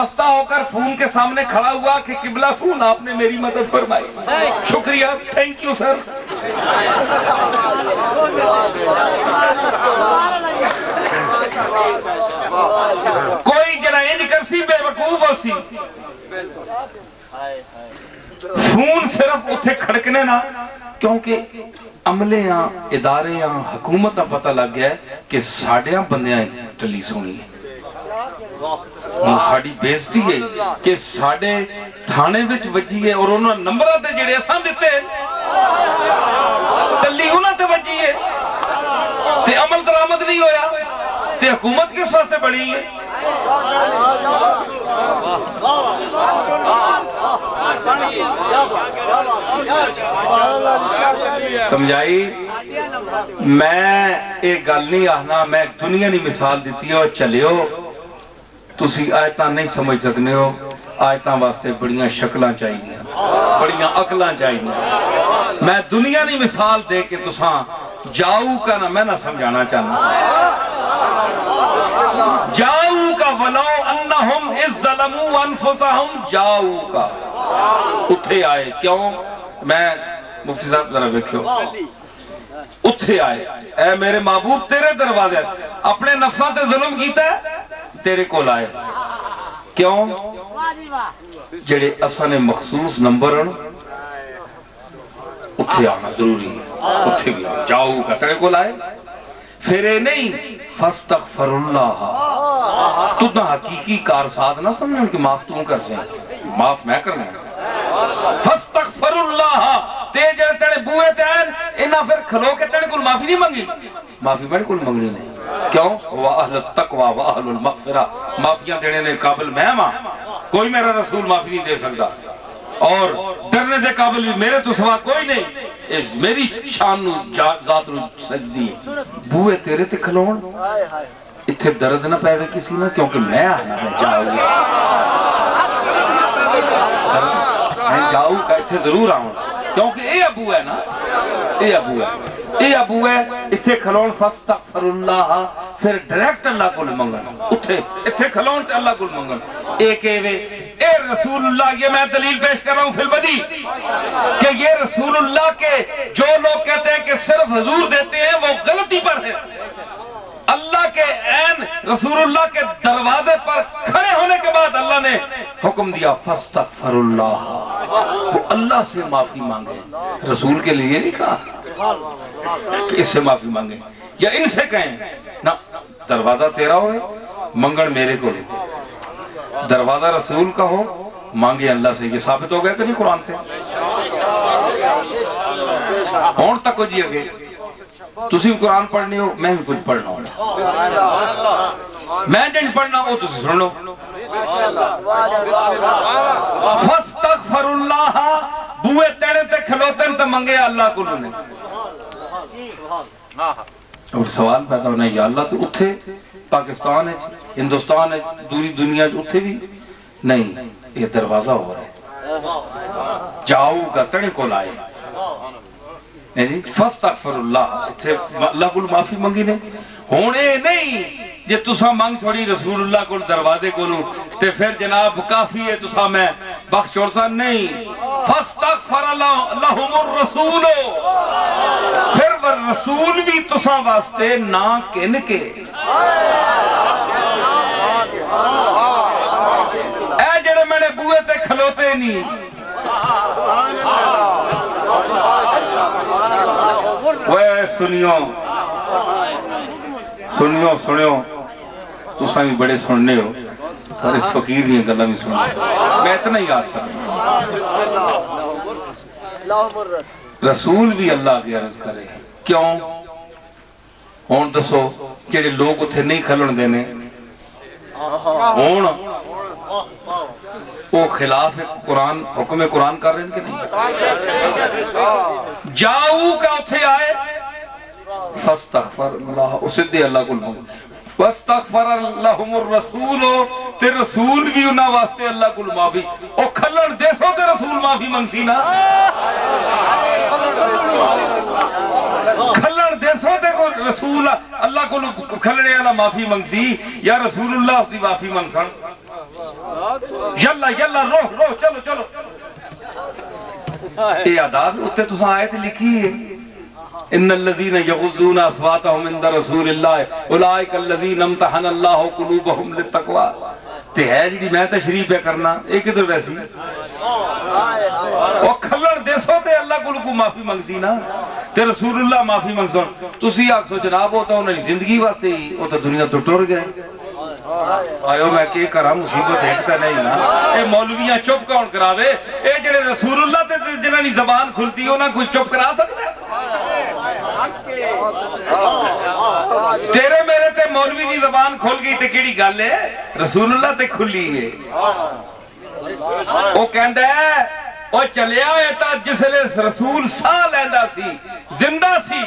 وابستہ ہو کر فون کے سامنے کھڑا ہوا کہ قبلہ فون آپ نے میری مدد فرمائی، شکریہ، تھینک یو سر۔ کوئی جڑا انج کرسی بے وقوف ہوسی، فون صرف اتھے کھڑکنے نہ، کیونکہ عملے ہاں ادارے ہاں حکومت کا پتہ لگ گیا ہے کہ ساڑھیاں بندیاں ٹلی سونی ہے، ساڑھی بےزتی ہے کہ ساڑھے تھانے وچ وجی ہے اور انہوں نے نمبرہ تے جڑے اساں دیتے ہیں ٹلی انہوں تے وجی ہے تے عمل درآمد نہیں ہویا تے حکومت کس واسطے بڑی ہے؟ سمجھائی؟ میں ایک گل نہیں آہنا، میں دنیا نہیں مثال دیتی ہو، چلے ہو تسی آیتاں نہیں سمجھ سکنے ہو، آیتاں واسطے بڑیاں شکلاں چاہیے، بڑیاں عقلاں چاہیے۔ میں دنیا نہیں مثال دے کے تساں جاؤ کا نہ میں نہ سمجھانا چاہنا، جاؤ کا ولو انہم اذ ظلموا انفسہم جاؤ کا اتھے آئے، کیوں؟ میں مفتی صاحب ذرا دیکھو، اتھے آئے، اے میرے محبوب تیرے دروازے اپنے نفساں تے ظلم کیتا ہے تیرے کو لائے، کیوں؟ جڑے اساں نے مخصوص نمبر ہیں اتھے آنا ضروری ہے، اتھے بھی جاؤ کا تیرے کو لائے، پھر اے نہیں فاستغفر اللہ، تو نہ حقیقی کارساز نہ سمجھیں کہ معاف تم کر سیں، معاف میں کرنا ہے، فاستغفر اللہ تے جڑے تیرے بوئے تے آئین انہاں پھر کھلو کے تیرے کل معافی نہیں منگی، معافی میں کل منگنی نہیں، کیوں؟ وَأَهْلُ التَّقْوَى وَأَهْلُ الْمَغْفِرَةِ، معافیاں دینے نے قابل میں ماں، کوئی میرا رسول معافی نہیں دے سکتا، اور ڈرنے دے قابل بھی میرے تو سوا کوئی نہیں، میری شان نو ذات نو سجدی بوئے تیرے تے کھلون، اتھے درد نہ پہوے کسی نہ، کیونکہ میں آنا میں جاؤ میں جاؤ کا اتھے ضرور آؤں، کیونکہ اے ابو ہے نا، اے ابو ہے، اے ابو ہے، اتھے کھلون فاستغفر اللہ، پھر ڈائریکٹ اللہ کو منگن، اتھے کھلون تے اللہ کو منگن، ایک اے رسول اللہ، یہ میں دلیل پیش کر رہا ہوں فی البدی کہ یہ رسول اللہ کے جو لوگ کہتے ہیں کہ صرف حضور دیتے ہیں وہ غلطی پر ہے، اللہ کے عین رسول اللہ کے دروازے پر کھڑے ہونے کے بعد اللہ نے حکم دیا فاستغفر اللہ، وہ اللہ سے معافی مانگے، رسول کے لیے نہیں کہا کہ اس سے معافی مانگے یا ان سے کہیں نہ، دروازہ تیرا ہوئے منگن میرے کو لے، دروازہ رسول کا ہو مانگے اللہ سے، یہ ثابت ہو گیا کہ نہیں قرآن سے؟ ہون تک کو جی اگے تسی قرآن پڑھنے ہو، میں بھی کچھ پڑھنا ہوں، میں جن پڑھنا ہو تسی سن لو، فاستغفر اللہ، بوئے تیرے تے کھلوتے ہیں تو منگے اللہ کو لونے، اور سوال پیدا ہونا ہے یا اللہ تو اتھے پاکستان ہے، ہندوستان ہے، دوری دنیا اتھے بھی نہیں، یہ دروازہ ہو رہا ہے، جاؤ کا تڑے کو لائے، فاستغفر اللہ، اللہ کو معافی منگی نے، ہونے نہیں یہ تسا منگ چھوڑی رسول اللہ کو دروازے کو لوں تے پھر جناب کافی ہے تسا میں بخش چھوڑ سا نہیں، فاستغفر لہم الرسول، پھر وہ رسول بھی تسا واسطے نہ کن کے، اے جڑے میں نے بوئے تے کھلوتے نہیں، وہ سنیو سنیو سنیو تساں بھی بڑے سننے ہو اور اس فقیر نہیں گلہ بھی سننے، میں اتنا ہی آج سکتا رسول بھی اللہ کی عرض کرے، کیوں؟ ہون دسو جڑے لوگ اتھے نہیں کھلن دینے ہون وہ خلاف قرآن حکم قرآن کر رہے ہیں کہ نہیں؟ جاؤ کا اتھے آئے فاستغفر اللہ، اسے دے اللہ کو لوں، فاستغفر لہم الرسول، تے رسول بھی انہا واسطے اللہ کو معافی، او کھلن دے سو تے رسول معافی منگسی نا، کھلن دے سو تے رسول اللہ کو کھلنے والا معافی منگسی یا رسول اللہ اسی معافی منگسن، یلا یلا روح روح چلو چلو یہ آداب اتنے تو آیت لکھی ہے ان الذين يغضون اصواتهم عند رسول الله اولئك الذين امتحن الله قلوبهم للتقوى تے ہے جی میں تشریح پہ کرنا ایک ادھر ویسی وہ کھلڑ دیسو تے اللہ کو معافی منگسی نا تے رسول اللہ معافی منگسو تسی آکسو جناب ہوتا انہیں زندگی واسطے ہی وہ تو دنیا تو ٹر گئے آئیو میں کہ کرا مصیبت دیکھتا نہیں نا اے مولویاں چپ کون کراوے اے جڑے رسول اللہ تے جنہاں دی زبان کھلتی ہو نا کچھ چپ کرا سکتے تیرے میرے تے مولوی دی زبان کھل گئی تے کیڑی گل ہے رسول اللہ تے کھلی ہے وہ کہندا ہے وہ چلیا ہے تا جس لے رسول ساہ لیندا سی زندہ سی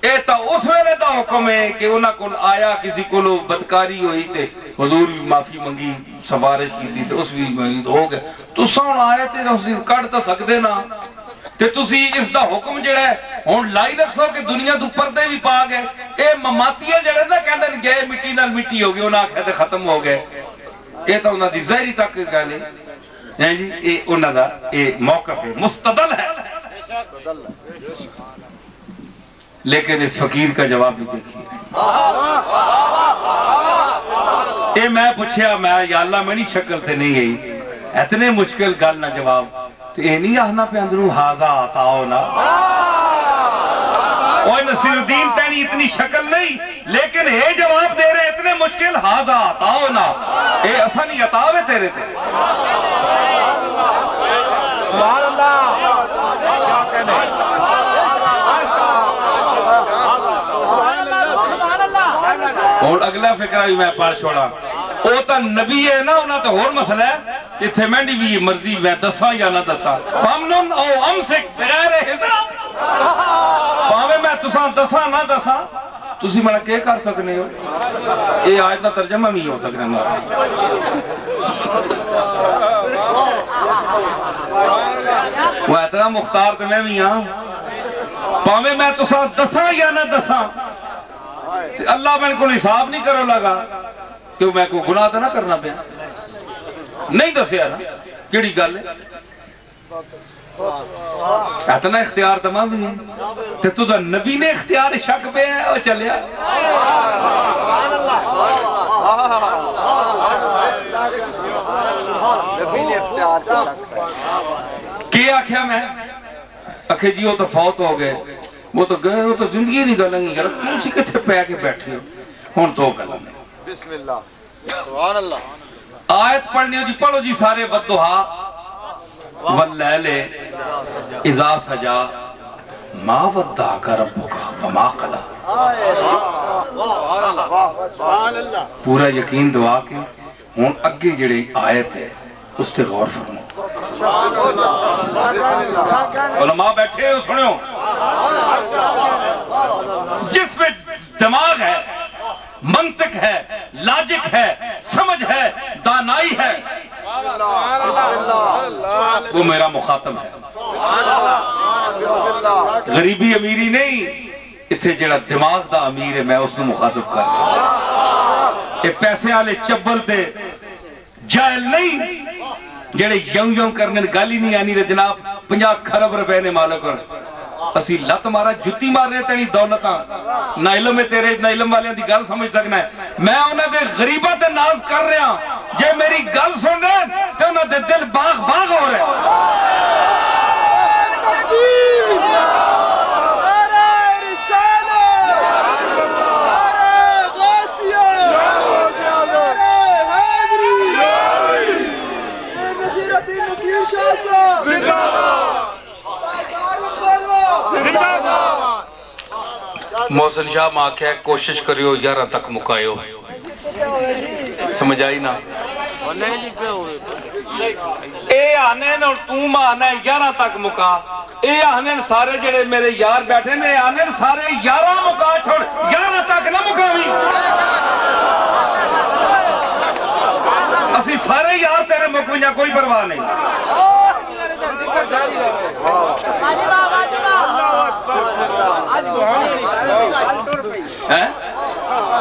اے تا اس ویلے دا حکم ہے کہ انہاں کول آیا کسی کولو بدکاری ہوئی تے حضور بھی معافی منگی سفارش کی تھی تے اس بھی ہو گئے تساں ہن آئے تے اس کڈ تا سکدے نا تے تسی اس دا حکم جڑا ہے ہن لائی رکھو کہ دنیا تو پردے بھی پا گئے اے مماتیاں جڑے نا کہندے گئے مٹی نال مٹی ہو گئی انہاں آکھیا تے ختم ہو گئے اے تا انہاں دی ظاہری تک گل ہے جی اے انہاں دا اے موقف ہے مستدل ہے لیکن اس فقیر کا جواب بھی دیکھیے اے میں پوچھیا میں یا اللہ میں نہیں شکل تے نہیں گئی اتنے مشکل گل نہ جواب تو اے نہیں آہنا پہ اندروں ہاضا آتاؤ نا اوہ نصیر الدین تینی اتنی شکل نہیں لیکن اے جواب دے رہے اتنے مشکل ہاضا آتاؤ نا اے ایسا نہیں عطاؤ ہے تیرے تے سبحان اللہ کیا کہنے اور اگلا فکرہ بھی میں پڑھ چھوڑا وہ تو نبی ہے نا انہاں تو اور مسئلہ ہے کہ تھے میں بھی مرضی میں دساں یا نہ دساں فامنن او امسک بغیر حساب پاوے میں تساں دساں نہ دساں تسی منا کیا کر سکنے ہو یہ آیت کا ترجمہ نہیں ہو سکنے وہ اتنا مختار تو میں بھی ہاں پاوے میں تساں دساں یا نہ دساں اللہ میں کو حساب نہیں کرو لگا کیوں میں کو گناہ تو نہ کرنا پیا نہیں دسیا نا کیڑی گل ہے اتنا اختیار تمام نہیں تو دا نبی نے اختیار شک پہ ہے اور چلیا کیا آکھیا میں آکھے جی وہ تو فوت ہو گئے وہ تو گئے وہ تو زندگی نہیں گلیں گی تم سی کتھے پہ کے بیٹھے ہو ہون تو گلیں گے بسم اللہ سبحان اللہ آیت پڑھنی ہو جی پڑھو جی سارے والضحا واللیل اذا سجا ما ودعک ربک وما قلی پورا یقین دعا کے ہون اگے جڑے آیت ہے اس سے غور فرمو علماء بیٹھے ہو سنو جس میں دماغ ہے منطق ہے لاجک ہے سمجھ ہے دانائی ہے وہ میرا مخاطب ہے غریبی امیری نہیں اتھے جڑا دماغ دا امیر ہے میں اس کو مخاطب کر رہا یہ پیسے والے چبل تے جائل نہیں جڑے یوں کرنے گالی نہیں آنی رہے جناب 50 کھرب روپے نے مالک اسی لت مارا جتی مارنے تیری دولتاں نہ علم ہے تیرے نہ علم والے دی گل سمجھ سکنا ہے میں انہیں دے غریبہ تے ناز کر رہا یہ میری گل سن رہے تو انہیں دے دل باغ باغ ہو رہے محسن شاہ ماں کہے کوشش کریو 11 تک مکایو سمجھ آئی نا اے آنین اور تم آنین 11 تک مکا اے آنین سارے جڑے میرے یار بیٹھے نے آنین سارے 11 مکا چھوڑ 11 تک نہ مکاوی اسی سارے یار تیرے مکویاں کوئی پرواہ نہیں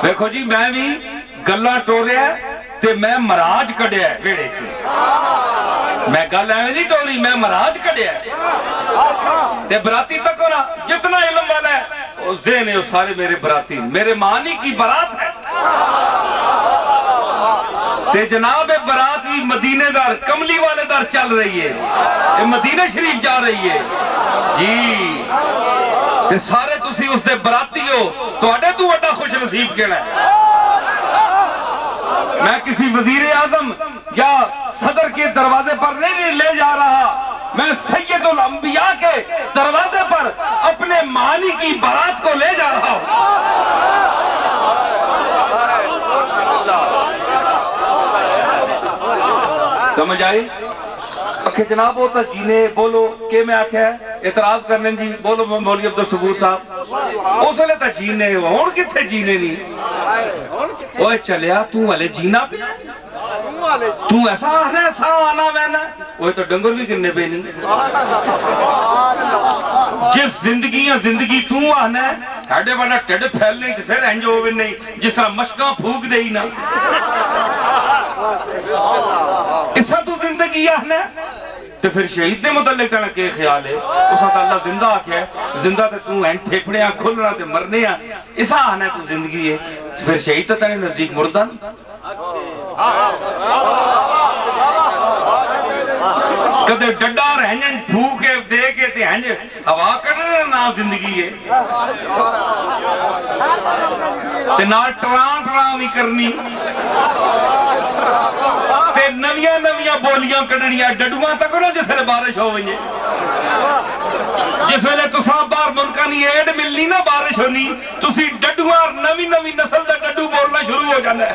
دیکھو جی میں بھی گلہ ٹوریا تے میں مراج کڈیا ہے ویڑے چ میں گل ایویں نہیں ٹوری میں مراج کڈیا ہے تے براتی تک نا جتنا علم والا ہے اس ذہن ہے وہ سارے میرے براتی میرے مانی کی برات ہے تے جناب برات بھی مدینے دار کملی والے دار چل رہی ہے یہ مدینہ شریف جا رہی ہے جی تے سارے تسی اس دے براتی ہو تو اڈے تو اڈا خوش نصیب کیڑا ہے میں کسی وزیر اعظم یا صدر کے دروازے پر نہیں لے جا رہا میں سید الانبیاء کے دروازے پر اپنے معنی کی بارات کو لے جا رہا ہوں سمجھ آئی کہ جناب ہوتا جینے بولو کہ میں آکھا ہے اعتراض کرنے جی بولو مولوی عبدالصبور صاحب اس لئے تا جینے ہون کتھے جینے نہیں اوہ چلیا تو والے جینا پہ تو ایسا آنا ایسا آنا میں وہ تو ڈنگر بھی کرنے پہ نہیں جس زندگی تو آنا ہے ہیڈے بڑا ٹیڈ پھیل نہیں پھر انجو ہوئے نہیں جس طرح مشکاں پھوک دے ہی نا اسا تو زندگی آنا ہے تو پھر شہید نے متعلق کرنا کہ خیال ہے اس وقت اللہ زندہ آکھیا ہے زندہ تے تو ہیں پھیپڑے ہیں کھلنا تے مرنے ہیں اسا آنا ہے تو زندگی ہے پھر شہید تے تنے نزدیک مردہ کدے ڈڈار ہنجن بھوکے دے کے تے ہنج ہوا کرنے نا زندگی ہے تے نال ٹران بھی کرنی تے نویاں بولیاں کڑنیاں ڈڈوان تک نہ جس لئے بارش ہو گئی جس لئے تو ساں بار ملکانی ایڈ ملنی نا بارش ہونی تو سی ڈڈوان نوی نسل دا ڈڈو بولنا شروع ہو جانا ہے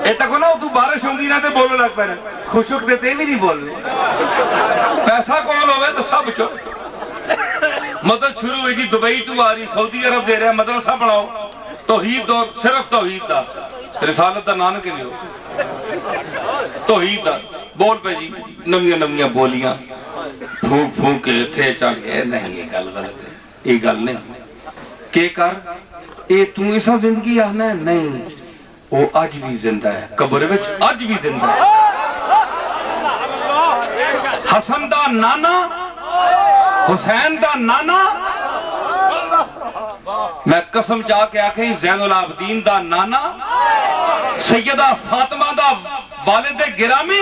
اے تک نا تو بارش ہوندی نا تے بولو لگ پہنے خوشک دیتے بھی نہیں بولنے پیسہ کون ہوئے تو سب چھو مدد شروع ہوئی جی دبئی تو آ رہی سعودی عرب دے رہے مدرسہ پڑھاؤ توحید دو صرف توحید دا رسالت دا نان کے لیے توحید دا بول پہ جی نویاں بولیاں پھونک کے تھے چاہ گئے نہیں یہ گل غلط ہے یہ گل نہیں کہ کر اے تو ایسا زندگی آنا ہے نہیں وہ آج بھی زندہ ہے قبر وچ آج بھی زندہ ہے حسن دا نانا حسین دا نانا میں قسم چاہ کے آکھیں زین العابدین دا نانا سیدہ فاطمہ دا والد گرامی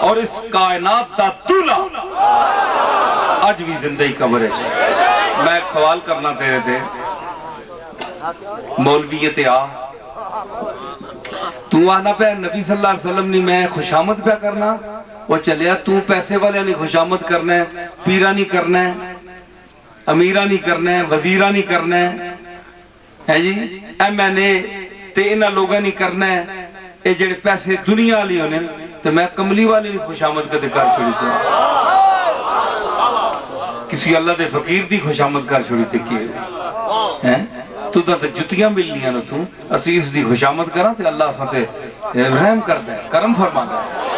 اور اس کائنات دا طولہ آج بھی زندگی قبر ہے میں ایک سوال کرنا تیرے تھے مولویت آ تو آنا پہ نبی صلی اللہ علیہ وسلم نے میں خوشامد پہ کرنا وہ چلیا تو پیسے والے نہیں خوشامد کرنا ہے پیرہ نہیں کرنا ہے امیرہ نہیں کرنا ہے وزیرہ نہیں کرنا ہے جی ایم این اے تے انہا لوگا نہیں کرنا ہے اے جڑے پیسے دنیا لی ہونے تو میں کملی والے نہیں خوشامد کا دکار چھوڑی تھا کسی اللہ دے فقیر دی خوشامد کر چھوڑی تھے کیے تو دا جتیاں ملنیاں نہ تو اسی اس دی خوشامد کرا تے اللہ ساتے رحم کر دے کرم فرما دے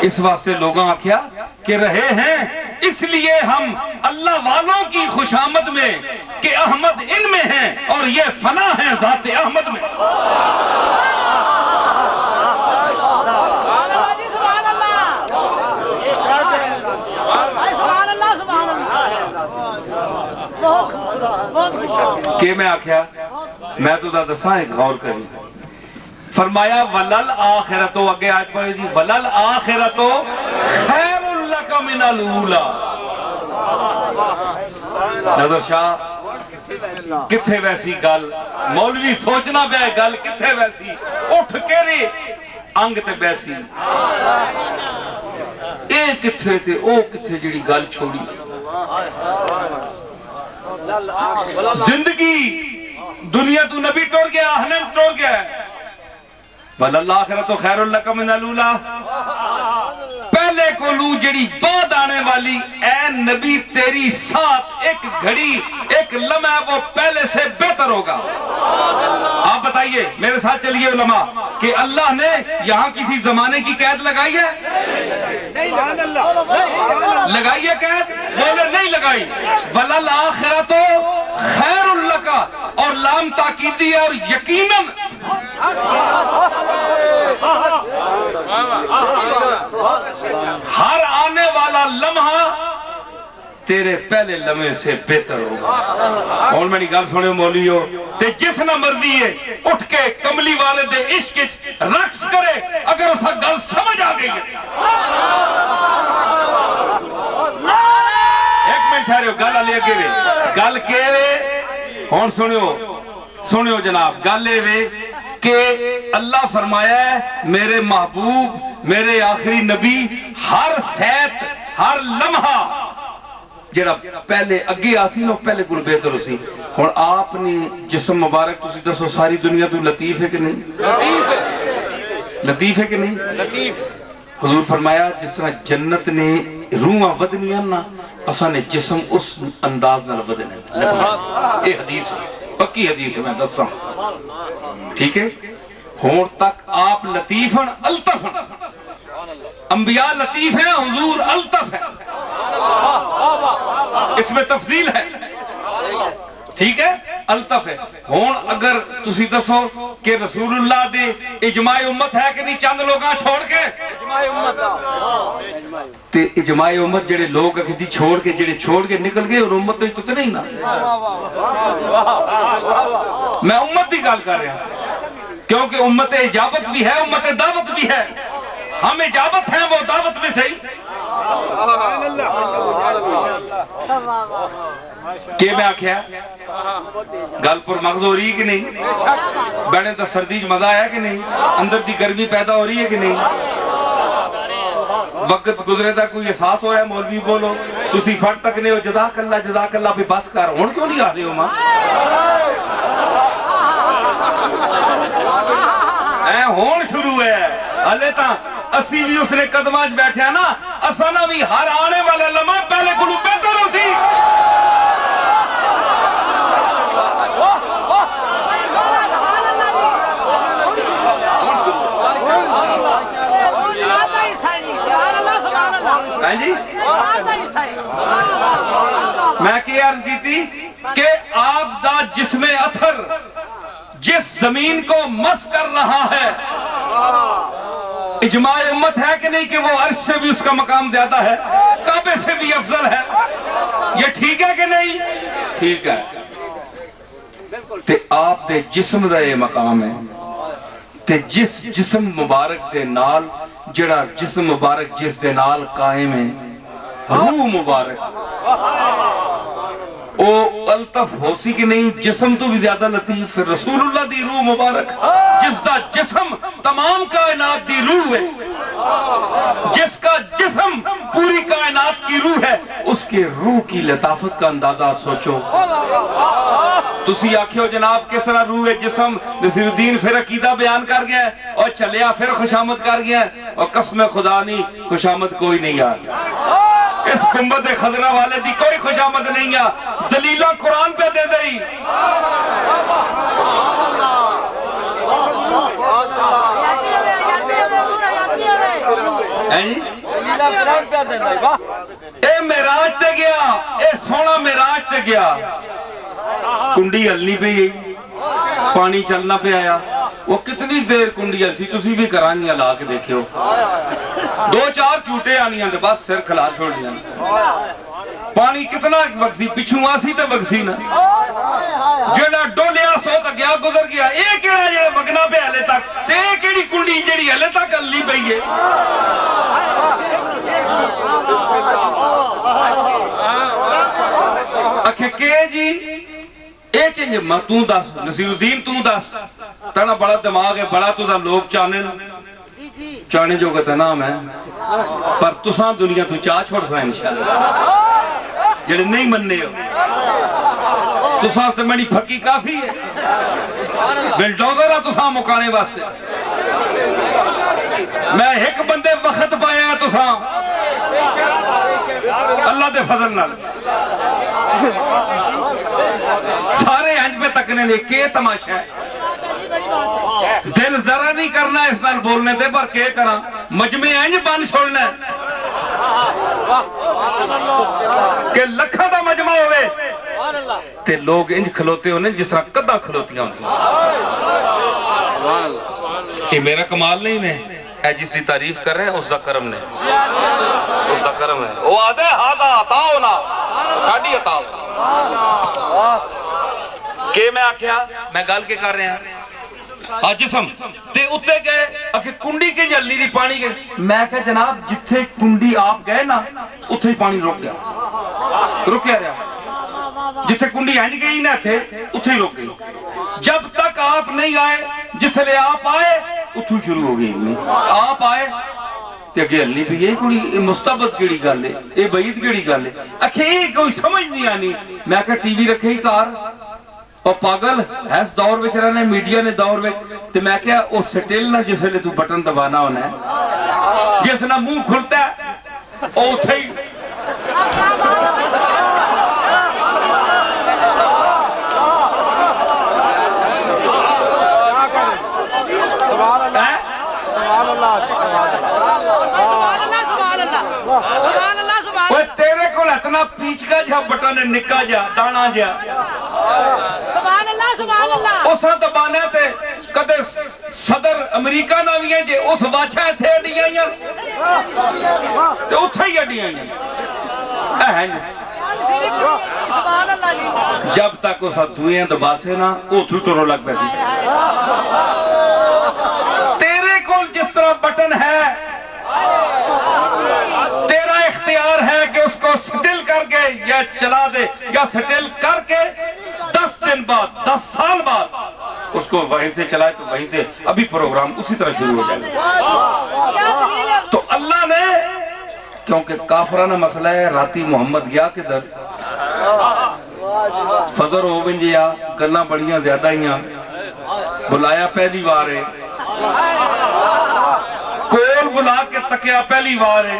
اس واسطے لوگاں کیا کہ رہے ہیں اس لیے ہم اللہ والوں کی خوشامد میں کہ احمد ان میں ہیں اور یہ فنا ہیں ذات احمد میں کہ میں آکھیا میں تو دا دساں ایک غور کری فرمایا ولل آخرتو اگے آج پڑھے جی ولل آخرتو خیر لک من الاولی نظر شاہ کتھے ویسی گل مولوی سوچنا بے گل کتھے ویسی اٹھ کے رے انگ تے بیسی اے کتھے تے او کتھے جڑی گل چھوڑی زندگی دنیا تو نبی ٹوڑ گیا احنم ٹوڑ گیا ہے وَلَلَّ آخِرَتُ خَيْرٌ لَكَ مِنَ الْأُولَى پہلے کو لو جڑی بعد آنے والی اے نبی تیری ساتھ ایک گھڑی ایک لمحہ وہ پہلے سے بہتر ہوگا آپ بتائیے میرے ساتھ چلیے علماء کہ اللہ نے یہاں کسی زمانے کی قید لگائی ہے لگائیے قید؟ بولے نہیں لگائی. وللآخرۃ خیر لک، اور لام تاکیدی ہے، اور یقیناً ہر آنے والا لمحہ تیرے پہلے لمحے سے بہتر ہوگا. اور میں نے گل سنے مولیو تے جس نہ مرضی ہے اٹھ کے کملی والے دے عشق رقص کرے اگر اسا گل سمجھ آ گئی ہے. ایک منٹ ٹھہرو، گل علی اگے وے گل کے وے ہن سنیو جناب. گل اے وے کہ اللہ فرمایا ہے میرے محبوب میرے آخری نبی ہر سیت ہر لمحہ جڑا پہلے اگے آسی نو پہلے کل بہتر اسی. ہن آپ نے جسم مبارک تسی دسو ساری دنیا تو لطیف ہے کہ نہیں؟ لطیف ہے کہ نہیں؟ حضور فرمایا جس طرح جنت نے روحاں ودنیاں نا اساں نے جسم اس انداز نال ودنے. یہ حدیث پکی حدیث ہے، میں دساں ٹھیک ہے. ہون تک آپ لطیف ہیں الطف ہیں. انبیاء لطیف ہیں، حضور الطف ہے. اس میں تفضیل ہے، ٹھیک ہے، الطف ہے. ہون اگر تسی دسو کہ رسول اللہ دے اجماع امت ہے کہ نہیں چند لوگاں چھوڑ کے؟ تے اجماع امت جڑے لوگ کدی چھوڑ کے نکل گئے اور امت تو نہیں نا. میں امت کی گل کر رہا ہوں کیونکہ امت اجابت بھی ہے، امت دعوت بھی ہے. ہم اجابت ہیں، وہ دعوت میں صحیح. کہ میں آکھیا گل پر مغز ہو رہی ہے کہ نہیں؟ بڑے تو سردی مزہ آیا کہ نہیں؟ اندر دی گرمی پیدا ہو رہی ہے کہ نہیں؟ وقت گزرے دا کوئی احساس ہویا مولوی بولو تسی فٹ تک نہیں ہو جزاک اللہ بھی بس کر. ہن کیوں نہیں آ رہے ہو ماں؟ ہون شروع ہے ہلے تا اسی بھی اس نے قدماں بیٹھیا نا اسانا بھی ہر آنے والا لمحہ پہلے کو بہتر ہو سی. میں کیا عرض کی تھی کہ آپ دا جسم اثر جس زمین کو مس کر رہا ہے اجماع امت ہے کہ نہیں کہ وہ عرش سے بھی اس کا مقام زیادہ ہے، کعبے سے بھی افضل ہے. یہ ٹھیک ہے کہ نہیں؟ ٹھیک ہے. تے آپ دے جسم دا یہ مقام ہے تے جس جسم مبارک دے نال جڑا جسم مبارک جس دے نال قائم ہے روح مبارک او الطف ہو سی کہ نہیں؟ جسم تو بھی زیادہ لطیف. پھر رسول اللہ دی روح مبارک جس کا جسم تمام کائنات دی روح ہے، جس کا جسم پوری کائنات کی روح ہے، اس کے روح کی لطافت کا اندازہ سوچو. تسی آکھیو جناب کس طرح روح ہے جسم؟ نصیر الدین پھر عقیدہ بیان کر گیا ہے اور چلیا پھر خوشامد کر گیا ہے اور قسم خدا نہیں خوشامد کوئی نہیں آ. اس گنبد خضرا والے دی کوئی خوشامد نہیں ہے، دلیلہ قرآن پہ دے دئی. اے معراج تے گیا، اے سونا معراج تے گیا، کنڈی ہلنی پہ گئی، پانی چلنا پہ آیا. وہ کتنی دیر کنڈی ہل سی تسی بھی کرانی لا کے دیکھو. 2-4 چوٹے آنی ہیں بس سر کھلا چھوڑ دیا. پانی کتنا وگسی پچھوں آسی تے وگسی نا جڑا ڈولیا سو تک گیا گزر گیا. اے کیڑا جڑا وگنا پہ ہلے تک تے اے کیڑی کنڈی جڑی ہلے تک ہلنی پئی ہے. اکھے کہ جی اے چنج میں تو دس نصیر الدین تو دس تنا بڑا دماغ ہے بڑا تو دا لوگ چانے جو کہتا نام ہے پر تساں دنیا تو چاہ چھوڑ سا انشاءاللہ جڑے نہیں مننے ہو تساں سے میری پھکی کافی ہے بلڈوزر ہے تساں مکانے واسطے. میں ایک بندے وقت پایا ہے تساں اللہ دے فضل نال سارے انج پہ تکنے لے کے تماشا ہے. دل ذرا نہیں کرنا اس نال بولنے دے پر کے کرا مجمع انج بن چھوڑنا ہے. کہ لکھاں دا مجمع ہوئے تے لوگ انج کھلوتے ہونے جس طرح کدہ کھلوتیاں ہوتی یہ میرا کمال نہیں میں اے جس کی تعریف کر رہے ہیں اس دا کرم نے اس دا کرم ہے وہ آدھے ہاں عطاؤ نا ساڑی عطاؤ کہ میں آکھیا میں گال کے کر رہے ہیں جسم تے اتے گئے اکھے کنڈی کے جلی دی پانی گئے میں کہا جناب جتھے کنڈی آپ گئے نا اتھے ہی پانی رک گیا رہا جتھے کنڈی ہنج گئی نہ تھے اتھے ہی رک گئی جب تک آپ نہیں آئے جس لئے آپ آئے اتھو شروع ہو گئی آپ آئے تے اگے ہلنی بھی یہ کوئی مستبد کیڑی گل ہے یہ بعید کیڑی گل ہے اکھے یہ کوئی سمجھ نہیں آنی میں کہا ٹی وی رکھے ہی کار اور پاگل ایس دور وچ رہنے میڈیا نے دور وچ تے میں کہا او سٹل نہ جس لئے تو بٹن دبانا ہونا ہے جس نہ منہ کھلتا ہے او اتھے ہی تیرے کو اتنا پیچ کا جا بٹن نکا جا دانا جا اسا دبانے تے کدے صدر امریکہ نہ بھی ہیں جے اس بادشاہ تھے اڈیاں یا تے اتھے ہی اڈیاں یا جب تک اسا دوئیں دباسے نا اتھو تو لگ پہ تیرے کو جس طرح بٹن ہے تیرا اختیار ہے کہ اس کو سٹل کر کے یا چلا دے یا سٹل کر کے 10 دن بعد 10 سال بعد اس کو وہیں سے چلائے تو وہیں سے ابھی پروگرام اسی طرح شروع ہو جائے تو اللہ نے کیونکہ کافرانہ مسئلہ ہے راتی محمد گیا کدھر فضر ہو بنجیا گلنا بڑیاں زیادہ ہیاں بلایا پہلی بار ہے کول بلا کے تکیا پہلی بار ہے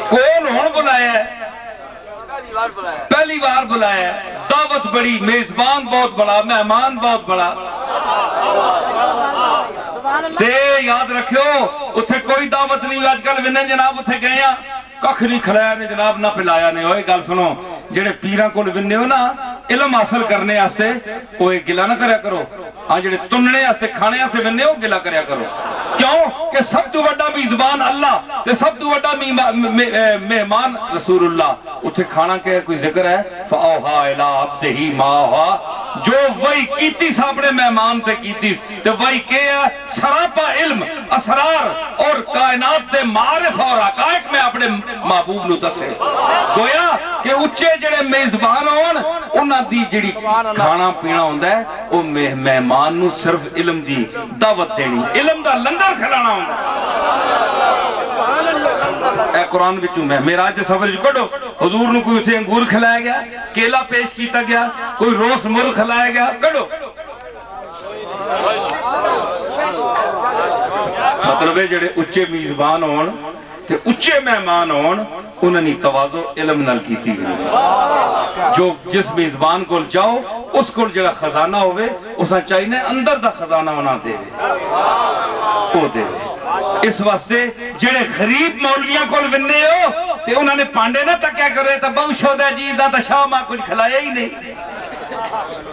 کول ہون بلایا ہے پہلی بار بلایا ہے دعوت بڑی میزبان بہت بڑا مہمان بہت بڑا دے یاد رکھو اتھے کوئی دعوت نہیں آج کل ونے جناب اتھے گئے ہیں کخ نہیں کھلایا نے جناب نہ پلایا نے ہوئے گل سنو جڑے پیران کو ونے ہو نا علم حاصل کرنے آستے وہ گلہ نہ کریا کرو جڑے تننے آستے کھانے آستے ونے ہو گلہ کریا کرو کیوں کہ سب تو بڑا میزبان اللہ تے سب تو بڑا مہمان رسول اللہ اتھے کھانا کے کوئی ذکر ہے فَأَوْحَا إِلَىٰ عَبْدِهِ مَا أَوْحَا جو وہی کیتی ساپنے مہمان تے کیتی تو وہی کہ سراپا علم اسرار اور کائنات دے معارف اور حقائق میں اپنے محبوب نو دسے گویا کہ اچھے جڑے میزبان ہون انہاں دی جڑی کھانا پینا ہوندا ہے وہ مہمان نو صرف علم دی دعوت دینی علم دا لنگر کھلانا ہوندا اے قرآن بچوں میں معراج دے سفر جو کڈو حضور نو کوئی اتھے انگور کھلایا گیا کیلا پیش کیتا گیا کوئی روس مر کھلایا گیا کڈو مطلب ہے جڑے اچھے میزبان ہون تے اچھے مہمان ہون انہوں نے تواضع علم نال کیتی گئی جو جس میزبان کو جاؤ اس کو جڑا خزانہ ہوئے اسا چاہیے اندر دا خزانہ ہونا دے وہ دے اس واسطے جڑے غریب مولویاں کو ونے ہو تے انہوں نے پانڈے نہ تکیا کرے تا بخش ہو دے جی دا تا شاہ ماں کچھ کھلایا ہی نہیں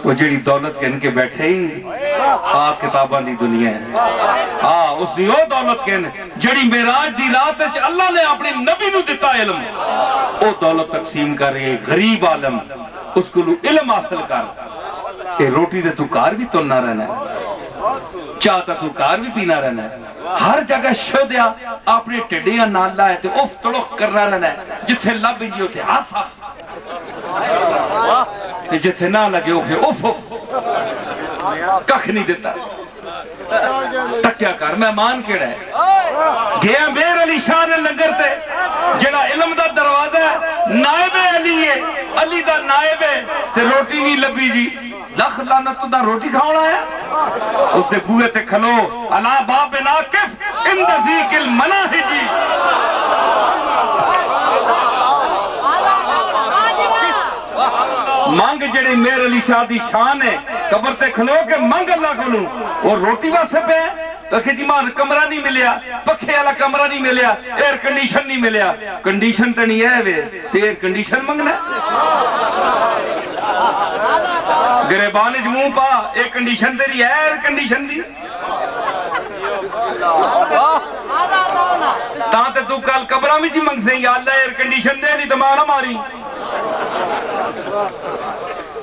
وہ جڑی دولت کے ان کے بیٹھے ہی آہ کتاباں دی دنیا ہے اس دی وہ دولت کے جڑی معراج دی رات وچ اللہ نے اپنی نبی نو دیتا علم وہ دولت تقسیم کر رہے غریب عالم اس کو علم حاصل کر کہ روٹی دے تو کار بھی تو نہ رہنا ہے چاہتا تو کار بھی پینا رہنا ہے ہر جگہ شودیا اپنے ٹڈیاں نال لائے تے اف تڑخ کرنا رہنا ہے جتھے لب جی ہوتے ہاتھ جتھے نہ لگے اوکھے اف کخ نہیں دیتا تکیا کر مہمان کیڑا ہے گیا میر علی شاہ نے لنگر تے جڑا علم دا دروازہ ہے نائب علی ہے علی دا نائب ہے تے روٹی نہیں لبی جی لکھ لعنت دا روٹی کھاؤنا ہے اس دے بوئے تے کھلو علا باب ناقف اند ذیک المناہجی مانگ جڑے میر علی شاہ دی شان ہے قبر تے کھلو کہ مانگ اللہ کو لوں اور روٹی واسے پہ تو کہ جی مان کمرہ نہیں ملیا، پکھے والا کمرہ نہیں ملیا، ایئر کنڈیشن نہیں ملیا، کنڈیشن تو نہیں ہے وے تے ایئر کنڈیشن منگنا گریبان جموں پا ایئر کنڈیشن تیری ہے ایئر کنڈیشن دی تاں تو کل قبرہ میں جی منگ سے یا اللہ ایئر کنڈیشن دے نہیں تو مانا ماری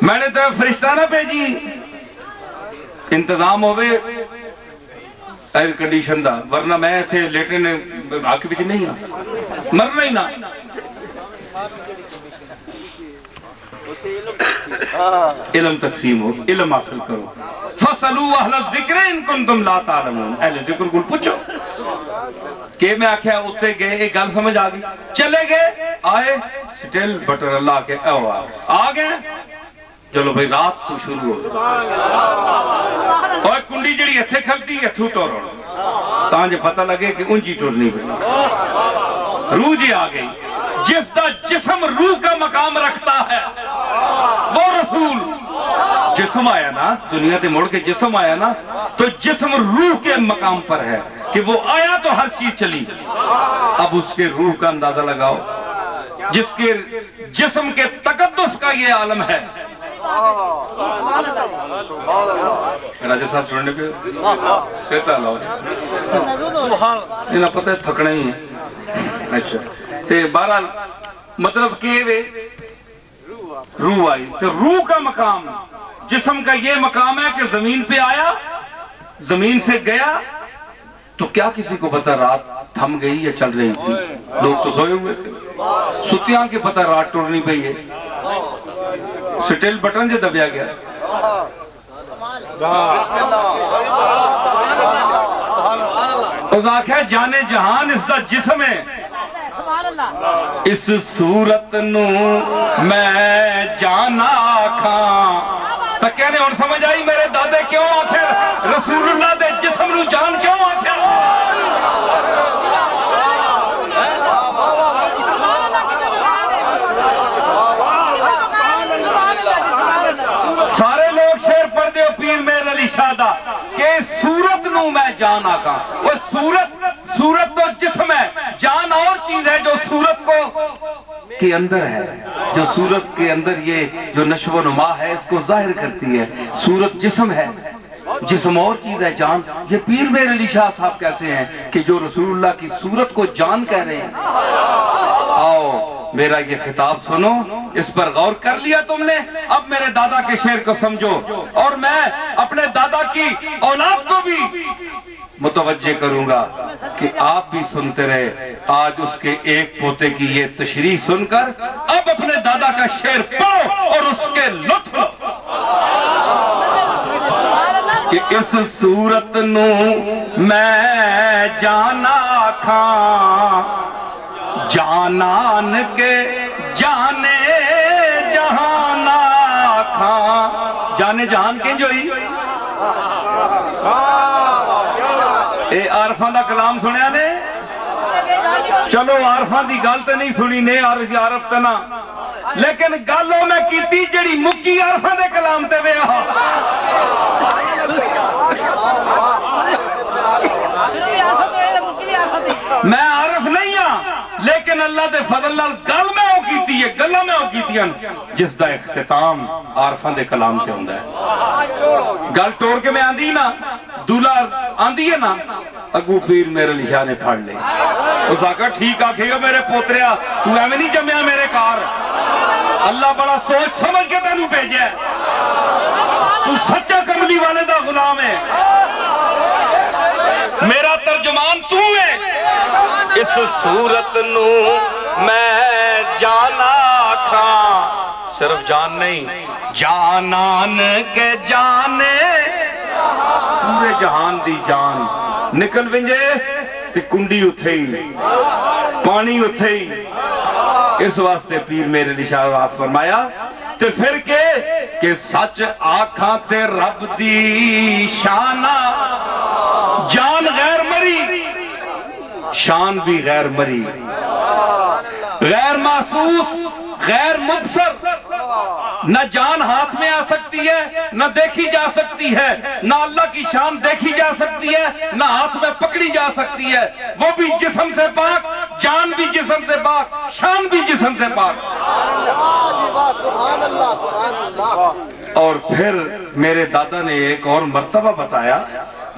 میں نے تو فرشتہ نہ بھیجی انتظام ہوئے ایئر کنڈیشن دا ورنہ میں تھے لیٹے نے آکے بچ نہیں مرنا ہی نہ علم تقسیم ہو علم حاصل کرو فَصَلُوا اَهْلَ الذِّكْرِ اِن كُنْتُمْ لَا تَعْلَمُونَ اہل ذکر کو پوچھو کہ میں آکھیا اتے گئے ایک گل سمجھ آگئی چلے گئے آئے سٹیل بٹر اللہ کے آگئے چلو بھئی رات تو شروع ہو اور کنڈی جڑی اتھے کھلتی اتھو ٹور ہونا تاں جو پتہ لگے کہ انجی ٹورنی پڑی روح جی آگئی جس دا جسم روح کا مقام رکھتا ہے وہ رسول جسم آیا نا دنیا تے مڑ کے جسم آیا نا تو جسم روح کے مقام پر ہے کہ وہ آیا تو ہر چیز چلی اب اس کے روح کا اندازہ لگاؤ جس کے جسم کے تقدس کا یہ عالم ہے راجہ صاحب سننے پہ سیتا اللہ انہاں پتہ ہے تھکنے ہی ہیں اچھا تے بہرحال مطلب کہ روح آئی تو روح کا مقام جسم کا یہ مقام ہے کہ زمین پہ آیا زمین سے گیا تو کیا کسی کو پتا رات تھم گئی یا چل رہی تھی لوگ تو سوئے ہوئے تھے ستیاں کے پتا رات ٹوڑنی پہ ہے سٹیل بٹن جو دبیا گیا اس آنکھیں جانے جہان اس دا جسم ہے اس صورت نو میں جانا کھاں تک کہنے اور سمجھ آئی میرے دادے کیوں آخر رسول اللہ دے جسم نو جان کیوں آخر سارے لوگ شیر پڑھ دے پیر میر علی شادہ کہ صورت نو میں جان آکاں وہ صورت تو جسم ہے جان اور چیز ہے جو صورت کو کے اندر ہے جو صورت کے اندر یہ جو نشو و نما ہے اس کو ظاہر کرتی ہے صورت جسم ہے جسم اور چیز ہے جان یہ پیر میر علی شاہ صاحب کیسے ہیں کہ جو رسول اللہ کی صورت کو جان کہہ رہے ہیں آؤ میرا یہ خطاب سنو اس پر غور کر لیا تم نے اب میرے دادا کے شعر کو سمجھو اور میں اپنے دادا کی اولاد کو بھی متوجہ کروں گا کہ آپ بھی سنتے رہے آج اس کے ایک پوتے کی یہ تشریح سن کر اب اپنے دادا کا شعر پڑھو اور اس کے لطف لو کہ اس صورت نو میں جانا کھاں جانان کے جانے جہانا کھاں جانے جہان کے جو ہی اے عارفان دا کلام سنیا نے چلو عارفان دی گل تے نہیں سنی نے عارف تے نہ لیکن گل او میں کیتی جڑی مکی عارفان دے کلام تے ویا میں عارف نہیں ہاں لیکن اللہ دے فضل نال گل میں او کیتی ہے گلاں میں او کیتیاں جس دا اختتام عارفان دے کلام تے ہوندا ہے گل ٹور کے میں آندی نا دولہ آندی ہے نا اگو پیر میرے لشاہ نے پھڑ لے اس آقا ٹھیک آکھے گا میرے پوتریا تو ایویں نہیں جمیا میرے کار اللہ بڑا سوچ سمجھ کے تینوں بھیجا ہے تو سچا کملی والے دا غلام ہے میرا ترجمان تو ہے اس صورت نو میں جانا کھاں صرف جان نہیں جانان کے جانے پورے جہان دی جان نکل ونجے تے کنڈی اتھے ہی پانی اتھے ہی اس واسطے پیر میرے نشاہ آپ فرمایا تے پھر کہ سچ آکھاں تے رب دی شانہ جان غیر مری شان بھی غیر مری غیر محسوس غیر مبصر نہ جان ہاتھ میں آ سکتی ہے نہ دیکھی جا سکتی ہے، نہ اللہ کی شان دیکھی جا سکتی ہے، نہ ہاتھ میں پکڑی جا سکتی ہے، وہ بھی جسم سے پاک، جان بھی جسم سے پاک، شان بھی جسم سے پاک۔ اور پھر میرے دادا نے ایک اور مرتبہ بتایا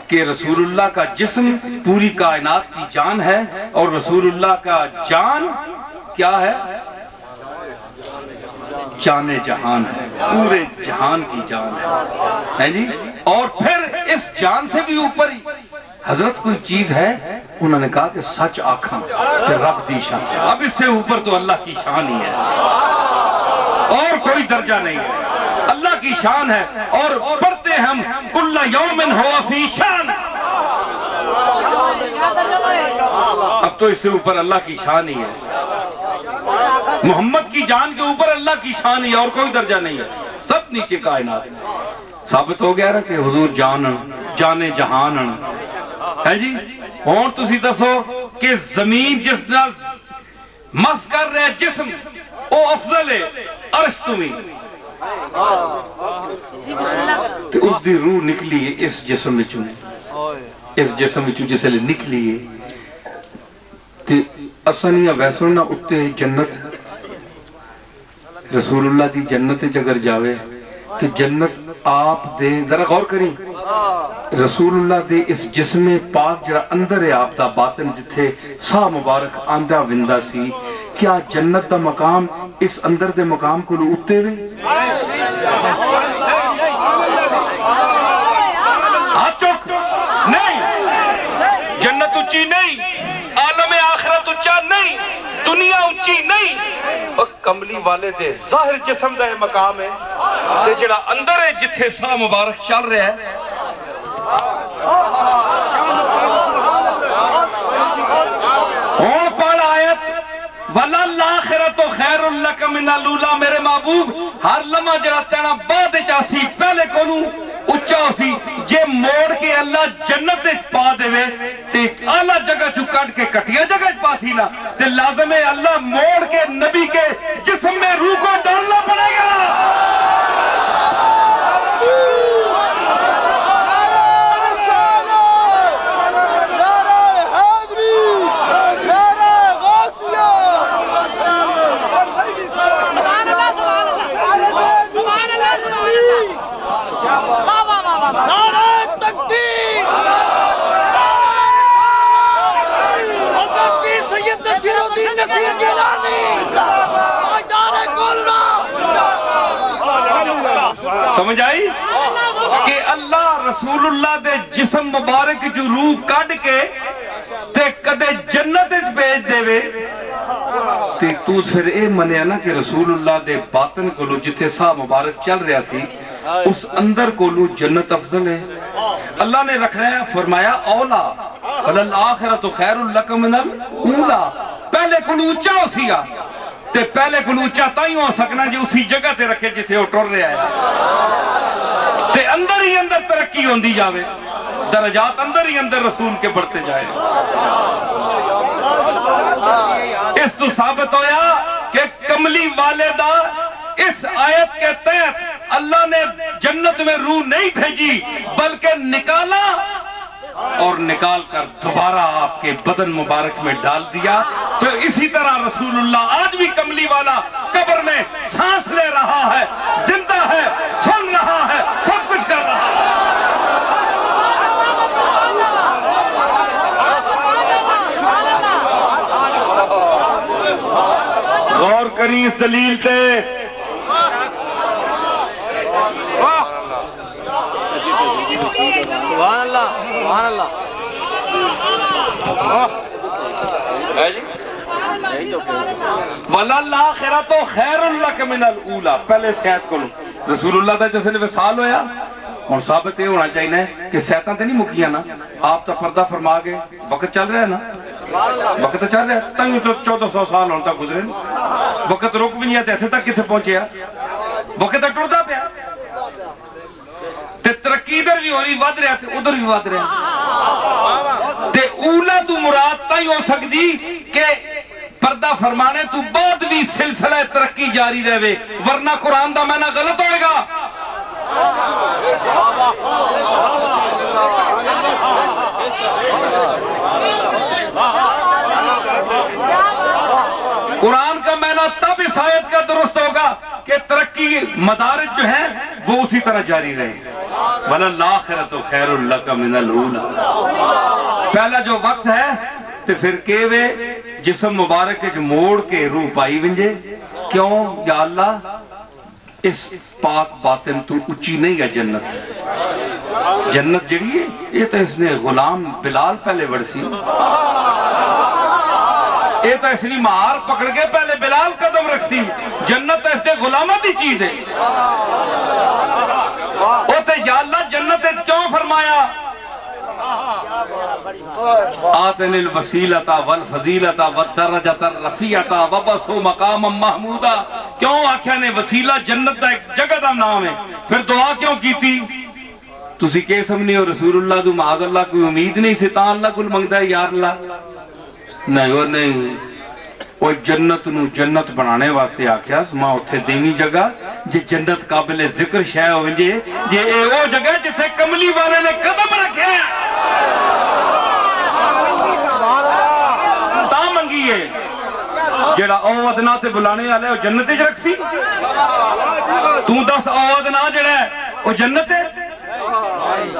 کہ رسول اللہ کا جسم پوری کائنات کی جان ہے، اور رسول اللہ کا جان کیا ہے؟ جان جہان ہے، پورے جہان کی جان ہے جی۔ اور پھر اس جان سے بھی اوپر ہی حضرت کوئی چیز ہے، انہوں نے کہا کہ سچ آکھاں کہ رب دی شان۔ اب اس سے اوپر تو اللہ کی شان ہی ہے، اور کوئی درجہ نہیں ہے، اللہ کی شان ہے۔ اور پڑھتے ہم کل یوم ہوا فی شان، اب تو اس سے اوپر اللہ کی شان ہی ہے، محمد کی جان کے اوپر اللہ کی شان ہی ہے، اور کوئی درجہ نہیں ہے، سب نیچے کائنات ثابت ہو گیا نا کہ حضور جان جہان ہے جی۔ اور تسی دسو کہ زمین جس نال مس کر رہے جسم او افضل ہے عرش تمہیں، تو اس دی روح نکلی ہے اس جسم وچوں، اس جسم وچوں جس لئے نکلی ہے، تے اسانیاں ویسوں نہ اتے جنت، رسول اللہ دی جنت اگر جاوے تو جنت آپ دے، ذرا غور کریں، رسول اللہ دے اس جسم پاک جڑا اندر ہے آپ دا باطن جتھے سا مبارک آندہ وندہ سی، کیا جنت دا مقام اس اندر دے مقام کو اتے ہوئے؟ ہاتھ چوک نہیں، جنت اونچی نہیں، عالم آخرت اونچا نہیں، دنیا اونچی نہیں، اور کملی والے دے ظاہر جسم دا مقام ہے، تے جڑا اندر ہے جتھے سا مبارک چل رہا ہے۔ اور پڑھ آیت وَلَلْآخِرَةُ خَيْرٌ لَكَ مِنَ الْأُولَىٰ، میرے محبوب ہر لمحہ جڑا تینا بعد چاسی پہلے کونوں اچھا سی، جے موڑ کے اللہ جنت پا دے وے تے اعلیٰ جگہ چو کٹ کے کٹیا جگہ پاسی نہ، تے لازم ہے اللہ موڑ کے نبی کے جسم میں روح کو ڈالنا پڑے گا۔ سمجھ آئی کہ اللہ رسول اللہ دے جسم مبارک جو روح کڈ کے تے کدے جنت بھیج دے وے، تے تو پھر اے منیا نا کہ رسول اللہ دے باطن کو جتھے سا مبارک چل رہا سی اس اندر کو جنت افضل ہے۔ اللہ نے رکھنا ہے، فرمایا اولا فَلَلْآخِرَةُ خَيْرٌ لَكَ مِنَ الْأُولَىٰ، پہلے کو اونچا ہو سیا تے پہلے کو اونچا تائیں ہو سکنا جو اسی جگہ تے رکھے جتھے وہ ٹر رہا ہے، تے اندر ہی اندر ترقی ہوندی جاوے، درجات اندر ہی اندر رسول کے بڑھتے جائے۔ اس تو ثابت ہویا کہ کملی والدہ اس آیت کے تحت اللہ نے جنت میں روح نہیں بھیجی بلکہ نکالا، اور نکال کر دوبارہ آپ کے بدن مبارک میں ڈال دیا۔ تو اسی طرح رسول اللہ آج بھی کملی والا قبر میں سانس لے رہا ہے، زندہ ہے، سن رہا ہے، سب کچھ کر رہا ہے۔ غور کریں اس دلیل سے۔ سبحان اللہ سبحان اللہ۔ وَلَلْآخِرَةُ خَيْرٌ لَكَ مِنَ الْأُولَىٰ، پہلے صحت کو رسول اللہ دا جیسے وصال ہویا، اور ثابت یہ ہونا چاہیے کہ صحتاں تے نہیں مکیاں نا، آپ تا پردہ فرما گئے، وقت چل رہا ہے نا، وقت چل رہا ہے، تائیں تو 1400 سال ہونے تک گزرے، وقت رک بھی نہیں ہے، ایتھے تک کتنے پہنچیا، وقت ٹردا پیا، تے ترقی ادھر بھی ہو رہی، ود رہا تے ادھر بھی ود رہا، تے اولا تو مراد تائیں ہو سکتی کہ پردہ فرمانے تو بعد بھی سلسلہ ترقی جاری رہے، ورنہ قرآن دا معنی غلط ہوئے گا۔ قرآن کا معنی تب اس آیت کا درست ہوگا کہ ترقی مدارج جو ہیں وہ اسی طرح جاری رہے. وَلَلْآخِرَةُ خَيْرٌ لَكَ مِنَ الْأُولَىٰ. پہلا جو وقت ہے تو پھر کیوے جسم مبارک جو موڑ کے روح پائی ونجے. کیوں یا اللہ اس پاک باطن تو اچھی نہیں ہے جنت. جنت جڑی ہے یہ تو اس نے غلام بلال پہلے ورسی. یہ تو اس نے مہار پکڑ کے پہلے بلال قدم رکھتی. جنت اس نے غلامت ہی چیز ہے. وہ تو یا اللہ جنت کیوں فرمایا آتن الوسیلۃ والفضیلۃ والدرجۃ الرفیعۃ وبعثہ مقاما محمودا. کیوں آخیا نے وسیلہ جنت کا ایک جگہ کا نام ہے. پھر دعا کیوں کی تھی تسی کہ سمجھنے ہو رسول اللہ تو معاذ اللہ کوئی امید نہیں سے تاں اللہ کو منگتا ہے یار اللہ نہیں. وہ نہیں وہ جنت نو جنت بنانے واسطے آکھیا ماں اتھے دینی جگہ جے جنت قابل ذکر شے ہوئے جے اے وہ جگہ جتھے کملی والے نے قدم رکھے تا منگی ہے. جڑا او ادنا تے بلانے والے وہ جنت وچ رکھ سی. تو دس او ادنا جڑا ہے وہ جنت ہے.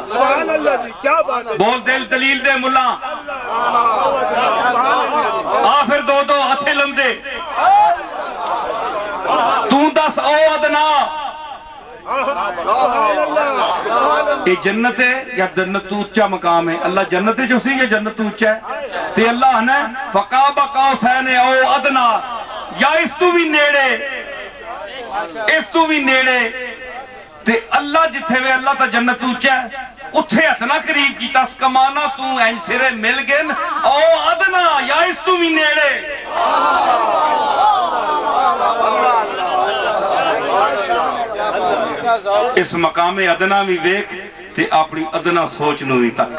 سبحان اللہ جی کیا بات ہے. بول دل دلیل دے ملا آ پھر دو دو ہتھے لندے. تو دس او ادنا یہ جنت ہے یا جنت تو اونچا مقام ہے. اللہ جنت جو سی یہ جنت تو اونچا ہے. تے اللہ نے فقاب قوسین او ادنا یا اس تو بھی نیڑے اس تو بھی نیڑے. تے اللہ جتھے وے اللہ تا جنت اونچا ہے اتھے اتنا قریب کیتا سکمانا تو این سرے مل گئن او ادنا یا اس تو بھی نیڑے. اس مقام ادنا بھی ویک تے اپنی ادنا سوچ نو بھی تک.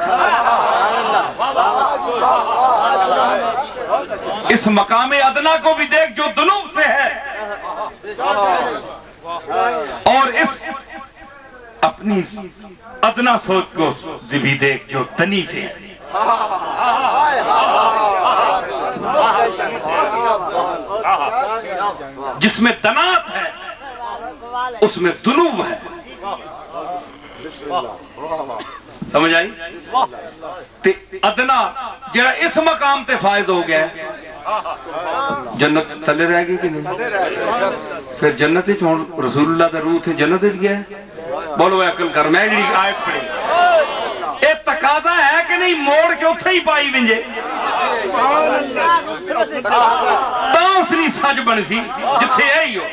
اس مقام ادنا کو بھی دیکھ جو دنوب سے ہے اور اس اپنی ادنا سوچ کو بھی دیکھ جو تنی سے ہے. جس میں دنات ہے اس میں دنوب ہے. سمجھ آئی. تے ادنا جڑا اس مقام تے فائز ہو گیا ہے جنت تلے رہ گئی کہ نہیں. پھر جنت رسول اللہ دا روح تھے جنت گیا ہے. بولو عقل کر میں جی آیت پڑھی یہ تقاضا ہے کہ نہیں موڑ کے اتھے ہی پائی ونجے تا اس نے سج بن سی جتھے ہے ہی ہو.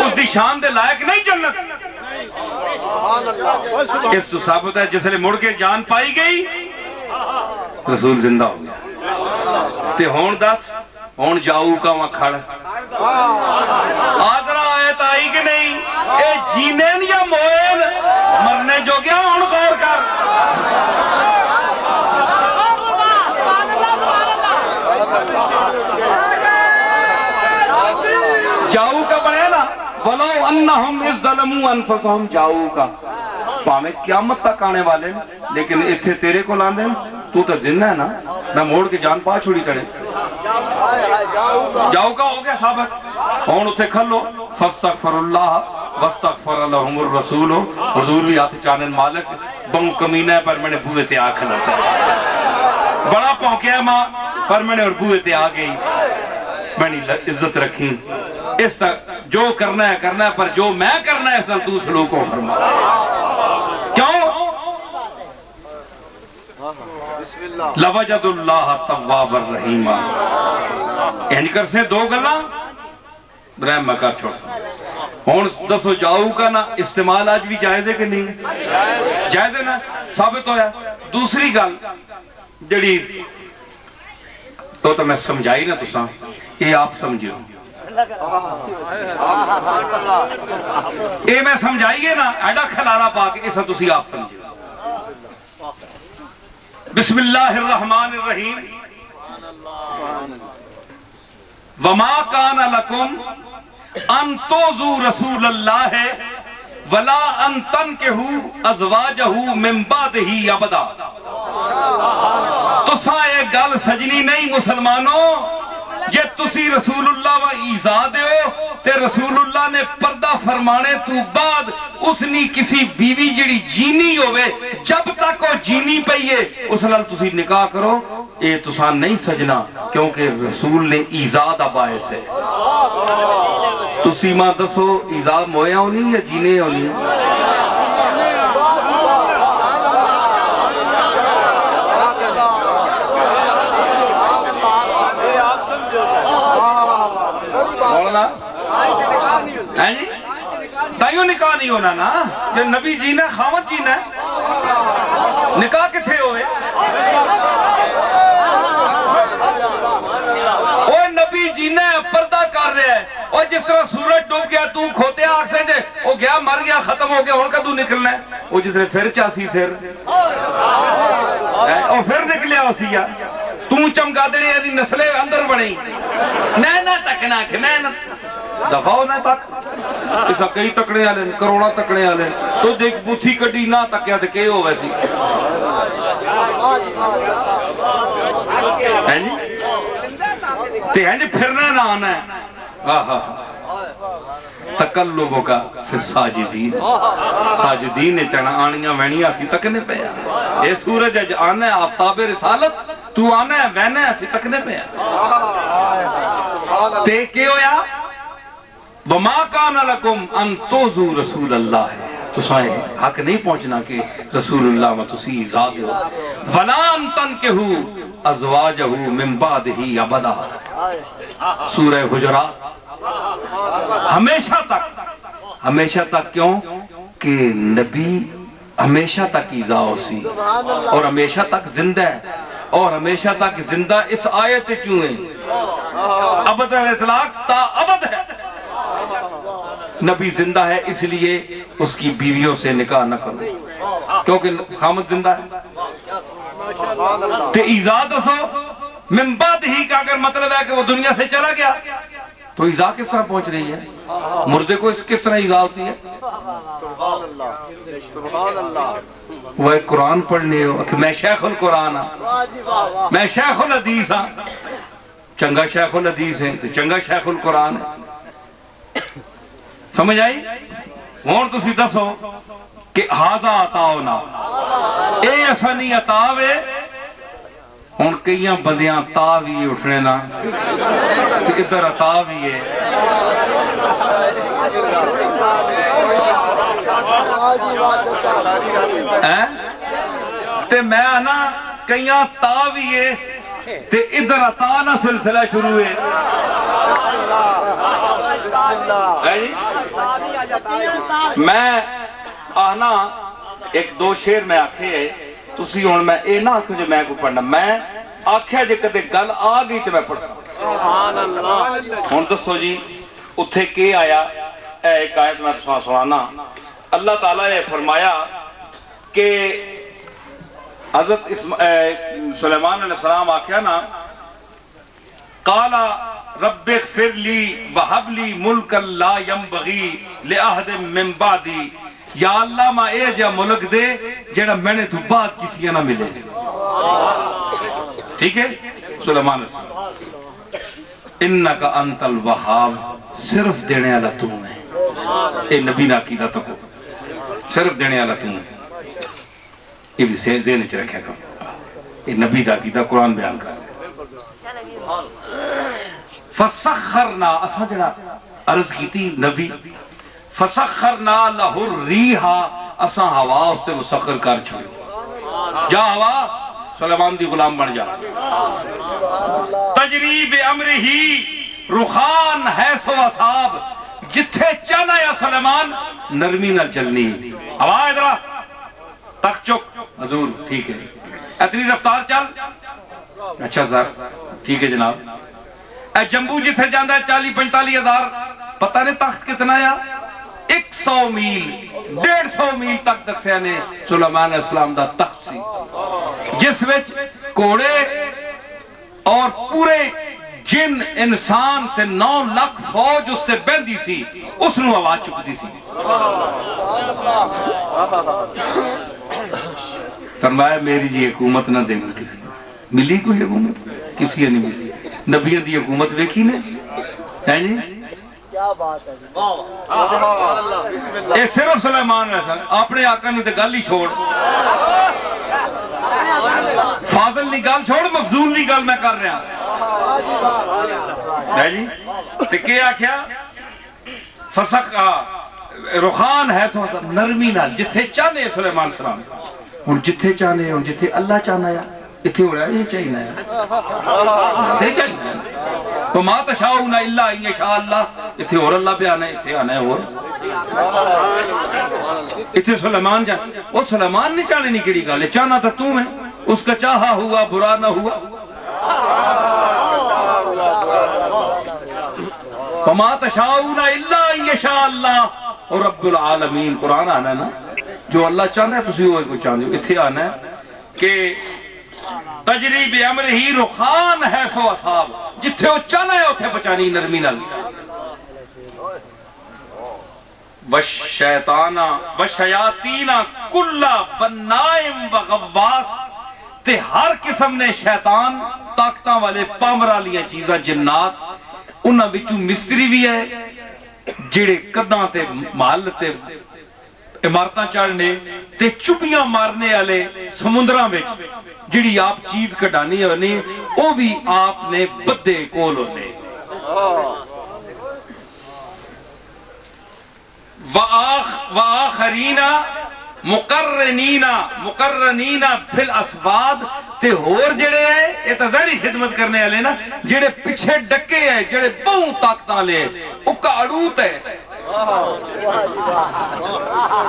اس دی شان دے لائق نہیں جنت. اس تو ثابت ہے جس نے مڑ کے جان پائی گئی رسول زندہ ہو گیا. تے ہون دس ہون جاؤ کا وہاں کھڑ آدرہ آیت آئی کہ نہیں اے جینین یا موین مرنے جو گیا ہون غور کر. جاؤ کا بنے نا بولو انہم اس ظلمو انفسہم جاؤ کا پاہمیں قیامت تک آنے والے لیکن اتھے تیرے کو لاندے تو تو زندہ ہے نا میں موڑ کے جان پا چھوڑی کرے. جاؤ کا ہو گیا ثابت ہون اتھے کھلو فاستغفر اللہ واستغفر لہم الرسول. حضور بھی ہاتھ چانن مالک بہو کمینہ ہے پر میں نے بوئے تے آکھ لتا بڑا پہنکیا ماں پر میں نے اور بوئے تے آ گئی میں نے عزت رکھی. اس تک جو کرنا ہے پر جو میں کرنا ہے سر تو سلوک کو فرما. کیوں لوجد اللہ تواب الرحیم. یعنی کر سے دو گلاں رحم میں کر چھوڑ ہون دسو جاؤ کا نا استعمال آج بھی جائز ہے کہ نہیں جائز ہے نا ثابت ہویا. دوسری گل جڑی تو میں سمجھائی نا تساں یہ آپ سمجھو یہ میں سمجھائیے نا ایڈا کھلارا پا کے ایسا تسی آپ سمجھو. بسم اللہ الرحمن الرحیم وما کان لکم ان توزو رسول اللہ ہے ولا ان تنکہو ازواجہ من بعدہ ابدا. تساں ایک گل سجنی نہیں مسلمانوں، جے تسی رسول اللہ و ایزا دیو تے رسول اللہ نے پردہ فرمانے تو بعد اس نے کسی بیوی جڑی جینی ہوئے جب تک وہ جینی پئیے اس نال تسی نکاح کرو، اے تساں نہیں سجنا کیونکہ رسول نے ایزا دا باعث ہے. تسی ماں دسو ایزا مویا ہونی یا جینے ہونی؟ تائیوں نکاح نہیں ہونا نا، جب نبی جینا خامد جینا نکاح کتھے ہوئے؟ وہ نبی جینا ہے پردہ کر رہے ہیں، اور جس طرح سورج ڈوب گیا تو کھوتے آگ سے جے وہ گیا مر گیا ختم ہو گیا ان کا تو نکلنا ہے، وہ جس نے پھر چاسی سر اور پھر نکلیا اسی تو چمکا دڑی ہے نسلیں اندر بڑی نینا تکنا کہ نینا دفاع نہ تک اسا کئی تکڑے آلے کروڑا تکڑے آلے تو دیکھ بوتھی کٹی نہ تکیا تھے کہ ہو ویسی ہے جی تے ہیں جی پھرنا نہ آنا ہے تقلبوں کا پھر ساجدین ساجدین چنا آنیاں وینیاں اسی تکنے پہ اے سورج اج آنا ہے آفتاب رسالت تو آنا ہے وینا ہے اسی تکنے پہ تے کیوں یا وَمَا كَانَ لَكُمْ أَن تُؤْذُوا رَسُولَ اللَّهِ تو سائے حق نہیں پہنچنا کہ رسول اللہ و تسی ذات ہو وَلَا أَن تَنْكِحُوا أَزْوَاجَهُ مِن بَعْدِهِ أَبَدًا. سورہ حجرات. ہمیشہ تک کیوں کہ نبی ہمیشہ تک ایذا ہوسی اور ہمیشہ تک زندہ ہے، اور ہمیشہ تک زندہ اس آیت کیوں ہے؟ ابد الاطلاق تا ابد ہے. نبی زندہ ہے اس لیے اس کی بیویوں سے نکاح نہ کرو کیونکہ خامد زندہ ہے. تے ایذا دسو من بعد ہی کا اگر مطلب ہے کہ وہ دنیا سے چلا گیا تو ایذا کس طرح پہنچ رہی ہے؟ مردے کو کس طرح ایذا ہوتی ہے؟ وہ ایک قرآن پڑھنے ہو کہ میں شیخ القرآن ہاں، میں شیخ الحدیث ہاں. چنگا شیخ الحدیث ہے تو چنگا شیخ القرآن ہے. سمجھ آئی؟ ہون تسی دسو کہ ہاذا عطاؤنا اے ایسا نہیں عطاوے ہون کئیاں بندیاں تا بھی اٹھنے نا کہ ادھر عطا بھی ہے تے میں نا کئیاں تا بھی ہے تے ادھر عطا نا سلسلہ شروع ہے. میں آنا ایک دو شیر میں آکھے ہے تسی ہون میں اے نہ آکھو جو میں کو پڑھنا میں آکھیا جے کدے گل آ گئی تو میں پڑھ سکتا ہوں. دسو جی اتھے کے آیا اے ایک آیت میں سنانا. اللہ تعالیٰ نے فرمایا کہ حضرت سلیمان علیہ السلام آکھیا نا قالا رب اغفر لی وہب لی ملکا لا ینبغی لأحد من بعدی یا اللہ ما اے جا ملک دے جڑا میں نے تو بعد کسی نہ ملے. ٹھیک ہے سلیمان انکا انت الوہاب صرف دینے والا تو ہے. اے نبی نا عقیدہ تو صرف دینے والا تو ہے. یہ بھی ذہن چ رکھا کرو یہ نبی دا عقیدہ قرآن بیان کر فسخرنا اسا جڑا عرض کیتی نبی فسخرنا لہ الریح اسا ہوا اس سے مسخر کر چھوڑی جا ہوا سلیمان دی غلام بن جا تجری بامرہ رخان ہے سو اصحاب جتھے چاہنا یا سلیمان نرمی نہ چلنی ہوا ادھر تک چک حضور ٹھیک ہے اتنی رفتار چل اچھا سر ٹھیک ہے جناب اے جمبو جتھے جاندہ ہے 40-45 ہزار پتہ نہیں تخت کتنا یا 100 میل 150 میل تک دسیا نے سلیمان علیہ السلام دا تخت سی جس وچ کوڑے اور پورے جن انسان تے 9 لاکھ فوج اس سے بہندی سی اس نو آواز چکتی سی. فرمایا میری جی حکومت نہ دیں کسی ملی کوئی حکومت کسی نہیں ملی. نبیوں دی حکومت ویکھی نے ہے جی کیا بات ہے اے صرف سلیمان ہے سن اپنے آقا نے تے گل ہی چھوڑ فاضل دی گل چھوڑ مفضول دی گل میں کر رہا ہے جی تے کیا آکھیا فسق رخان ہے تو نرمی نال جتھے چاہنے سلیمان سلام ہن جتھے چاہنے ہن جتھے اللہ چاہنا ہے اتھے ہو رہا ہے یہ چاہینا ہے تے چاہینا ہے تو ما تشاؤون الا ان یشاء اللہ اتھے اور اللہ پہ آنا ہے اتھے آنا ہے اور اتھے سلیمان جا وہ سلیمان نے چاہنے نہیں کیڑی گل ہے چاہنا تو تم ہے اس کا چاہا ہوا برا نہ ہوا فما تشاؤون الا ان یشاء اللہ اور رب العالمین قرآن آنا ہے نا جو اللہ چاہنا ہے تسی وہ کو چاہنے ہو اتھے آنا ہے کہ تجری بعمر ہی رخان ہے سو اصحاب جتھے وہ چاہنا ہے اتھے بچانی نرمی نال والشیطان والشیاطین کل بنائم وغواص تے ہر قسم نے شیطان طاقتاں والے پامرا لیاں چیزاں جنات انہاں وچوں مستری بھی ہے جڑے قداں تے محل تے عمارتاں چڑھنے تے چپیاں مارنے والے سمندراں وچ جڑی آپ چیز کڈانی ہونے وہ بھی آپ نے بدے کول ہونے وآخرین مقرنین فی الاسواد تے ہور جڑے ہیں یہ تو ظاہری خدمت کرنے والے نا جڑے پیچھے ڈکے ہیں جڑے بہوں طاقتاں لے او کاڑوت ہے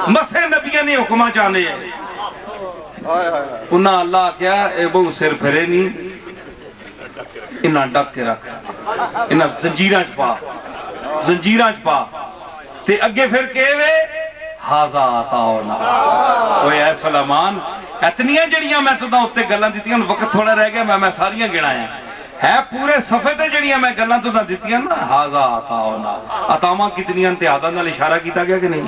مسے نبیوں نے حکمہ چاہنے ہیں انہاں اللہ کیا اے بہوں سر پھرے نہیں انہاں ڈک کے رکھ انہاں زنجیراں چپا تے اگے پھر کہے ہاذا عطاؤنا اوے اے سلیمان اتنیاں جڑیاں میں تداں اتے گلاں دتیاں وقت تھوڑا رہ گیا میں ساریاں گنایا ہے پورے صفحے تے جڑیاں میں گلاں تداں دتیاں نا ہاذا عطاؤنا عطاواں کتنیاں تے آدھا نال اشارہ کیتا گیا کہ نہیں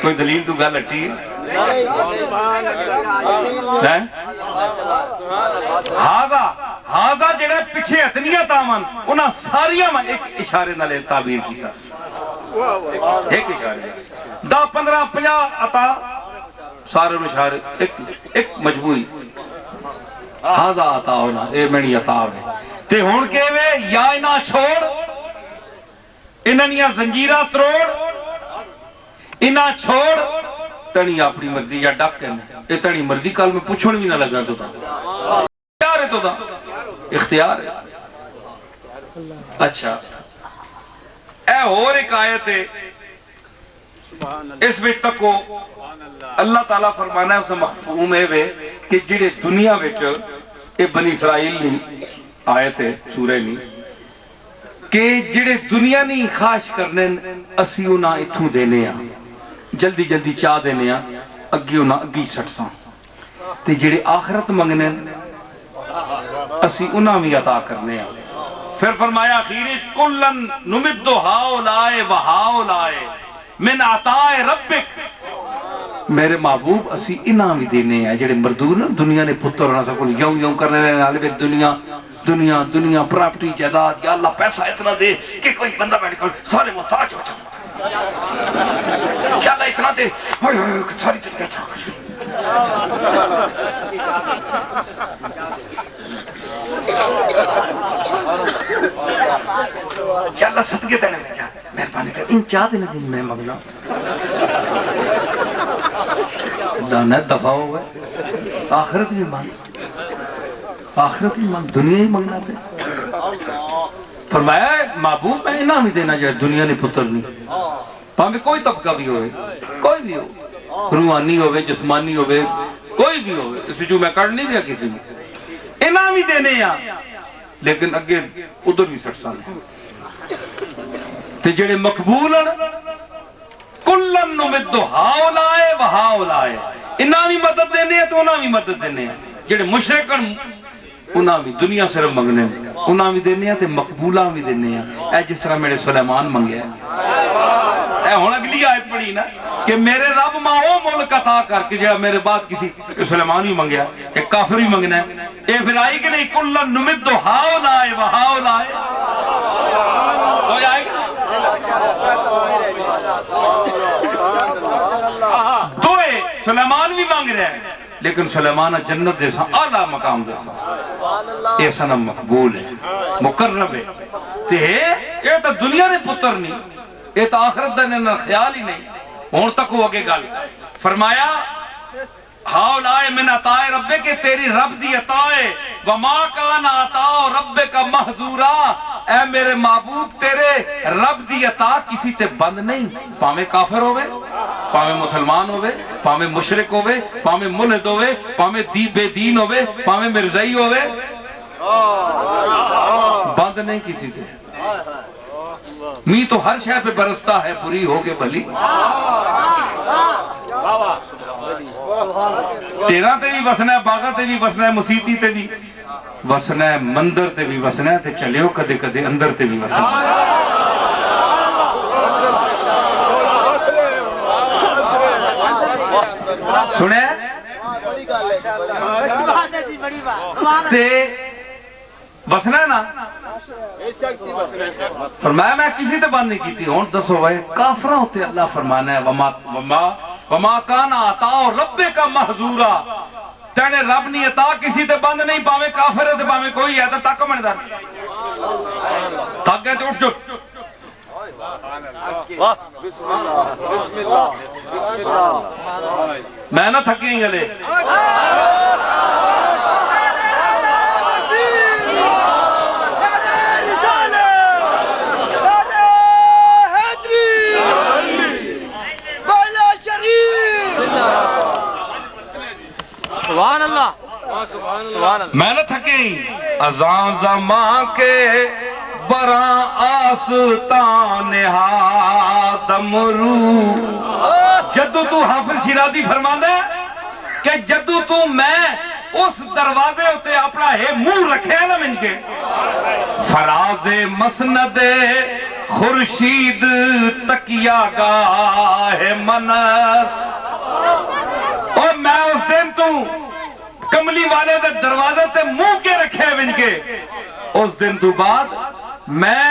کوئی دلیل تو گل ہٹی ہے ہاذا جڑے پیچھے اتنیاں تاون انہاں ساریاں میں ایک اشارے نال تعبیر کیتا ایک اشارے 10 15 50 عطا سارے اشارے ایک مجموعی ہاذا عطا ہونا اے میری عطا ہے تے ہن کہوے یا انہاں چھوڑ انہاں دیاں زنجیراں تروڑ انہاں چھوڑ تنی اپنی مرضی یا ڈک کے اے تنی مرضی کل میں پوچھن بھی نہ لگا تو اختیار ہے تو دا اختیار ہے اچھا اے اور ایک آیت ہے اس وچ تک اللہ تعالیٰ فرمانا ہے اسے مفہوم ہے کہ جڑے دنیا وچ اے بنی اسرائیل نہیں آیت ہے سورہ نہیں کہ جڑے دنیا نہیں خواہش کرنے اسی انہاں اتھوں دینے ہیں جلدی جلدی چاہ دینے ہیں اگی انہاں اگی سٹساں تے جڑے آخرت منگنے اسی انہاں بھی عطا کرنے ہیں پھر فرمایا خیرش کلن نمد ہاؤلائے وہاؤلائے من عطاء ربک میرے محبوب اسی انہاں بھی دینے ہیں جڑے مردور نا دنیا نے پتر نہ سکول یوں کرنے رہنے والے دنیا دنیا دنیا پراپرٹی جائیداد یا اللہ پیسہ اتنا دے کہ کوئی بندہ بیٹھ کر سارے محتاج ہو جائیں یا اللہ اتنا دے ساری دنیا چھا یا اللہ صدقے دینے میں کیا مہربانی کر ان چاہ دینے دن میں مگنا دانا دفع ہوئے آخرت بھی مانگ آخرت بھی مانگ دنیا ہی مانگنا پہ فرمایا محبوب میں انہاں بھی دینا جائے دنیا نے پتر نہیں پاہمیں کوئی طبقہ بھی ہوئے کوئی بھی ہو روحانی ہوئے جسمانی ہوئے کوئی بھی ہوئے اس جو میں کر نہیں دیا کسی میں انہاں بھی دینے یا لیکن اگے ادھر بھی سٹ سانے تے جڑے مقبول کلن نمد ہاؤلائے وہاؤلائے انہاں بھی مدد دینے ہیں تو انہاں بھی مدد دینے ہیں جڑے مشرکن انہاں بھی دنیا صرف منگنے انہاں بھی دینے ہیں تے مقبولہ بھی دینے ہیں اے جس طرح میرے سلیمان منگے ہیں اے ہون اگلی آیت پڑھی نا کہ میرے رب ماں او ملک عطا کر کے جڑا میرے بعد کسی سلیمان بھی منگیا کہ کافر بھی منگنا ہے اے پھر آئی کہ نہیں کلن نمد ہاؤ لائے وہاؤ لائے ہو جائے گا دوئے سلیمان بھی مانگ رہے ہیں لیکن سلیمان جنت جیسا اعلیٰ مقام جیسا یہ سنم مقبول ہے مقرب ہے یہ تو دنیا نے پتر نہیں یہ تو آخرت دینے خیال ہی نہیں ہون تک ہو اگے گل فرمایا ہاؤ لائے من عطا ربے کہ تیری رب دی عطا ہے وما کان عطا رب کا محظورا اے میرے معبود تیرے رب دی عطا کسی تے بند نہیں پاویں کافر ہوئے پاویں مسلمان ہوئے پاویں مشرک ہوئے پاویں ملحد ہوئے پاویں بے دین ہوئے پاویں مرزائی ہوئے بند نہیں کسی تے می تو ہر شے پہ برستا ہے پوری ہوگے بھلی تیرا تے بھی وسنا ہے باغا تے بھی وسنا ہے مسیتی تے بھی وسنا ہے مندر تے بھی وسنا ہے تے چلیو کدے کدے اندر تے بھی وسنا ہے سنے تے وسنا ہے نا فرمایا میں کسی تے بند نہیں کی تھی ہون دسو بھائی کافرہ ہوتے اللہ فرمانا ہے وما کان عطا رب کا محظورا تینے رب نہیں عطا کسی تے بند نہیں پاویں کافر ہے تے پاویں کوئی ہے تو تک مندر تک گئے تو اٹھ جو میں نہ تھکیں گلے سبحان اللہ میں نہ تھکیں ازاں زمان کے براں آستان ہادمرو جدو تو حافظ شیرازی فرماندہ ہے کہ جدو تو میں اس دروازے ہوتے اپنا ہے منہ رکھے نا من کے فراز مسند خورشید تکیہ گاہ منس اور میں اس دن تو کملی والے دے دروازے تے منہ کے رکھے بن کے اس دن تو بعد میں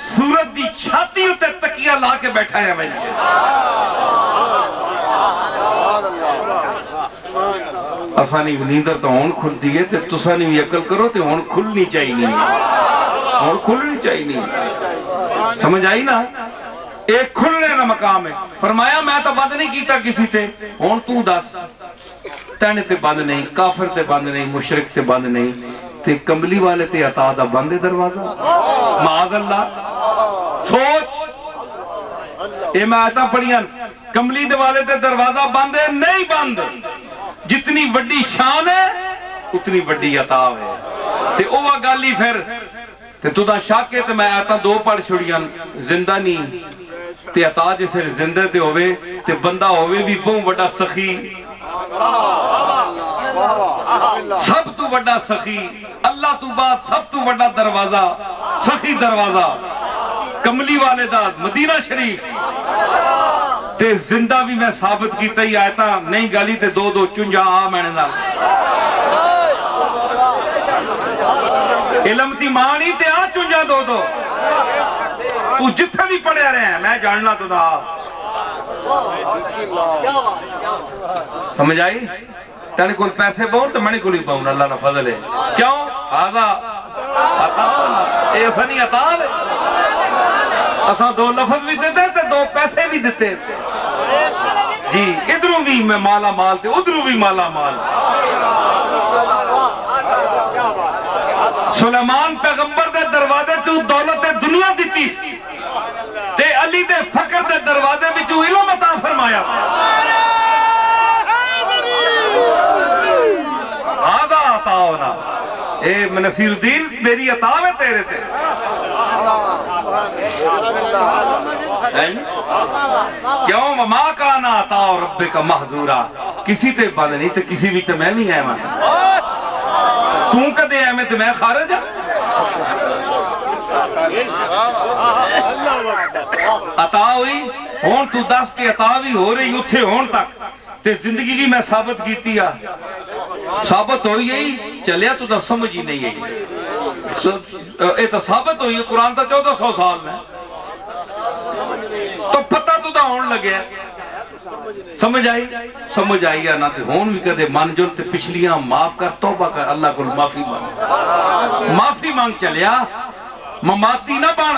سورت دی چھاتی ہوتے تکیہ لا کے بیٹھا ہے بن کے اسانی نیندر تو ہون کھل دیئے تے تسانی بھی عقل کرو تے ہون کھلنی چاہیے نہیں ہون کھلنی چاہیے نہیں سمجھ آئی نا ایک کھلنے کا مقام ہے فرمایا میں تو بند نہیں کیتا کسی تے ہون تو دس تینے تے بند نہیں کافر تے بند نہیں مشرک تے بند نہیں تے کملی والے تے عطا دا بند دروازہ معاذ اللہ سوچ یہ میں آیتاں پڑھیاں کملی والے تے دروازہ بند ہے نہیں بند جتنی وڈی شان ہے اتنی وڈی عطا ہے تے اوہ گالی پھر تے تو دا شاک ہے تے میں آیتاں دو پڑھ چھوڑیاں زندہ نہیں تے عطا جسے زندہ تے ہوئے تے بندہ ہوئے بھی بہت وڈا سخی سب تو بڑا سخی اللہ تو بعد سب تو بڑا دروازہ سخی دروازہ کملی والے دا مدینہ شریف تے زندہ بھی میں ثابت کیتا ہی آیتا نہیں گالی تے دو دو چنجا آ میں نے نال علم تی مانی تے آ چنجا دو دو تو جتھے بھی پڑھے رہے ہیں میں جاننا تو دا سمجھ آئی تیرے کوئی پیسے بہت تو میں نے کوئی پاؤں اللہ نے فضل ہے کیوں آزا عطا اے ایسا نہیں عطا ہے اساں دو لفظ بھی دیتے تھے دو پیسے بھی دیتے تھے جی ادھروں بھی میں مالا مال تھے ادھروں بھی مالا مال سلیمان پیغمبر دے دروازے تو دولت دنیا دیتی تے علی دے فقر دے دروازے بھی جو علم عطا فرمایا آدھا عطا ہونا اے نصیر الدین میری عطا ہے تیرے تے کیوں وما کان عطا رب کا محظورا کسی تے بند نہیں تے کسی بھی تے میں بھی ہے کدے ایویں تے میں خارج ہاں عطا ہوئی ہون تو دس کے عطا بھی ہو رہی اتھے ہون تک تے زندگی بھی میں ثابت کیتی آ ثابت ہوئی یہی چلیا تو سمجھ ہی نہیں ہے یہ تو ثابت ہوئی ہے قرآن تا 1400 سال میں تو پتہ تو دا ہون لگے سمجھ آئی یا نہ تے ہون بھی کدے من جل تے پچھلیاں معاف کر توبہ کر اللہ کو معافی مانگ چلیا مماتی نہ بن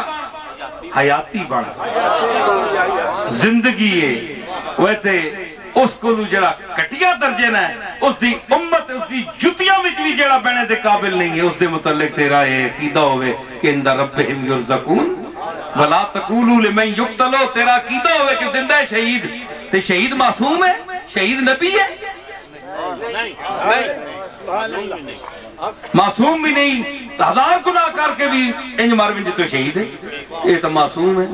حیاتی بن زندگی ہے وہ تے اس کو جڑا کٹیا درجے نہ ہے اس دی امت اس دی جتیاں وچ بھی جڑا بہنے دے قابل نہیں ہے اس دے متعلق تیرا یہ عقیدہ ہوئے کہ عند ربہم یرزقون ولا تقولوا لمن یقتل تیرا عقیدہ ہوئے کہ زندہ ہے شہید تے شہید معصوم ہے شہید نبی ہے معصوم بھی نہیں ہزار گناہ کر کے بھی انج مار بھی تو شہید ہے یہ تو معصوم ہے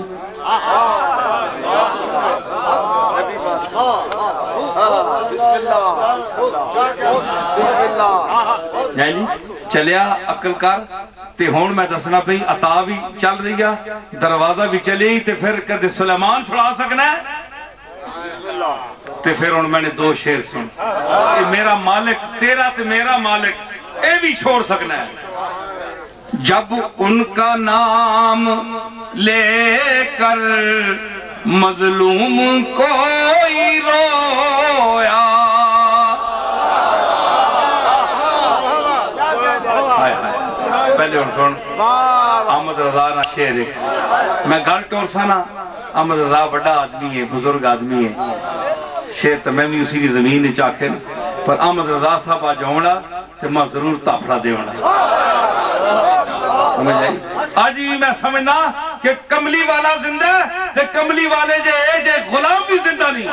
چلیا عقل کر تے ہون میں دسنا پئی عطا بھی چل رہی ہے دروازہ بھی چلی تے پھر کدے سلیمان چھڑا سکنا ہے تے پھر ہون میں نے دو شعر سن کہ میرا مالک تیرا تے میرا مالک اے بھی چھوڑ سکنا ہے جب ان کا نام لے کر مظلوم کوئی رویا پہلے اور سن احمد رضا نا شعر ہے میں گل ٹور سا نا احمد رضا بڑا آدمی ہے بزرگ آدمی ہے شعر تو میں بھی اسی کی زمین چاکھر پر احمد رضا صاحب آج ہونا تو میں ضرور تافڑا دے ہونا آج بھی میں سمجھنا کہ کملی والا زندہ ہے کملی والے جے غلام بھی زندہ نہیں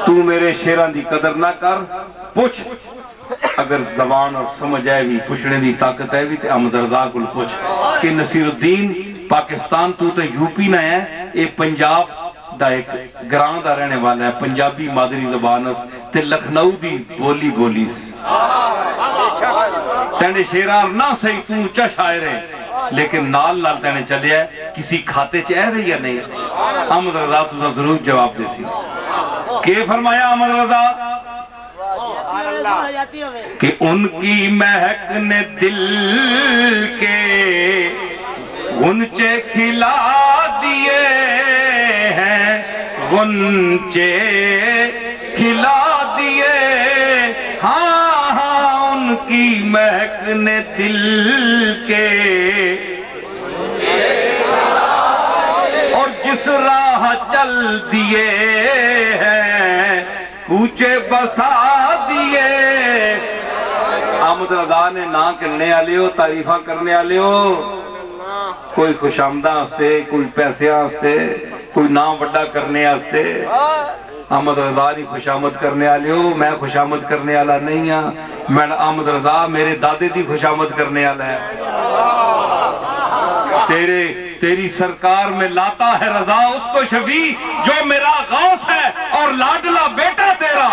تو میرے شیران دی قدر نہ کر پوچھ اگر زبان اور سمجھ آئے بھی پوچھنے دی طاقت ہے بھی تے احمد رضا کو پوچھ کہ نصیر الدین پاکستان تو یو پی نہ ہے یہ پنجاب دا ایک گران دا رہنے والا ہے پنجابی مادری زبان تے لکھنؤ دی بولی تینے شیران نہ صحیح تو اچھا شاعر ہے لیکن نال نال تینے چلے ہے کسی کھاتے چاہ رہی یا نہیں احمد رضا تو ضرور جواب دے سی کہ فرمایا احمد رضا کہ ان کی مہک نے دل کے گنچے کھلا دیے ہیں گنچے کھلا دیے ہاں ان کی مہک نے دل کے اور جس راہ چل دیے ہیں کوچے بسا دیے احمد رضا نے نہ کرنے والے ہو تعریفہ کرنے والے ہو کوئی خوش آمدہ سے کوئی پیسے سے کوئی نام وڈا کرنے سے احمد رضا نہیں خوش آمد کرنے والے ہو میں خوش آمد کرنے والا نہیں ہاں میں احمد رضا میرے دادے دی خوش آمد کرنے والا ہے تیری سرکار میں لاتا ہے رضا اس کو شفیع جو میرا غوث ہے اور لاڈلا بیٹا تیرا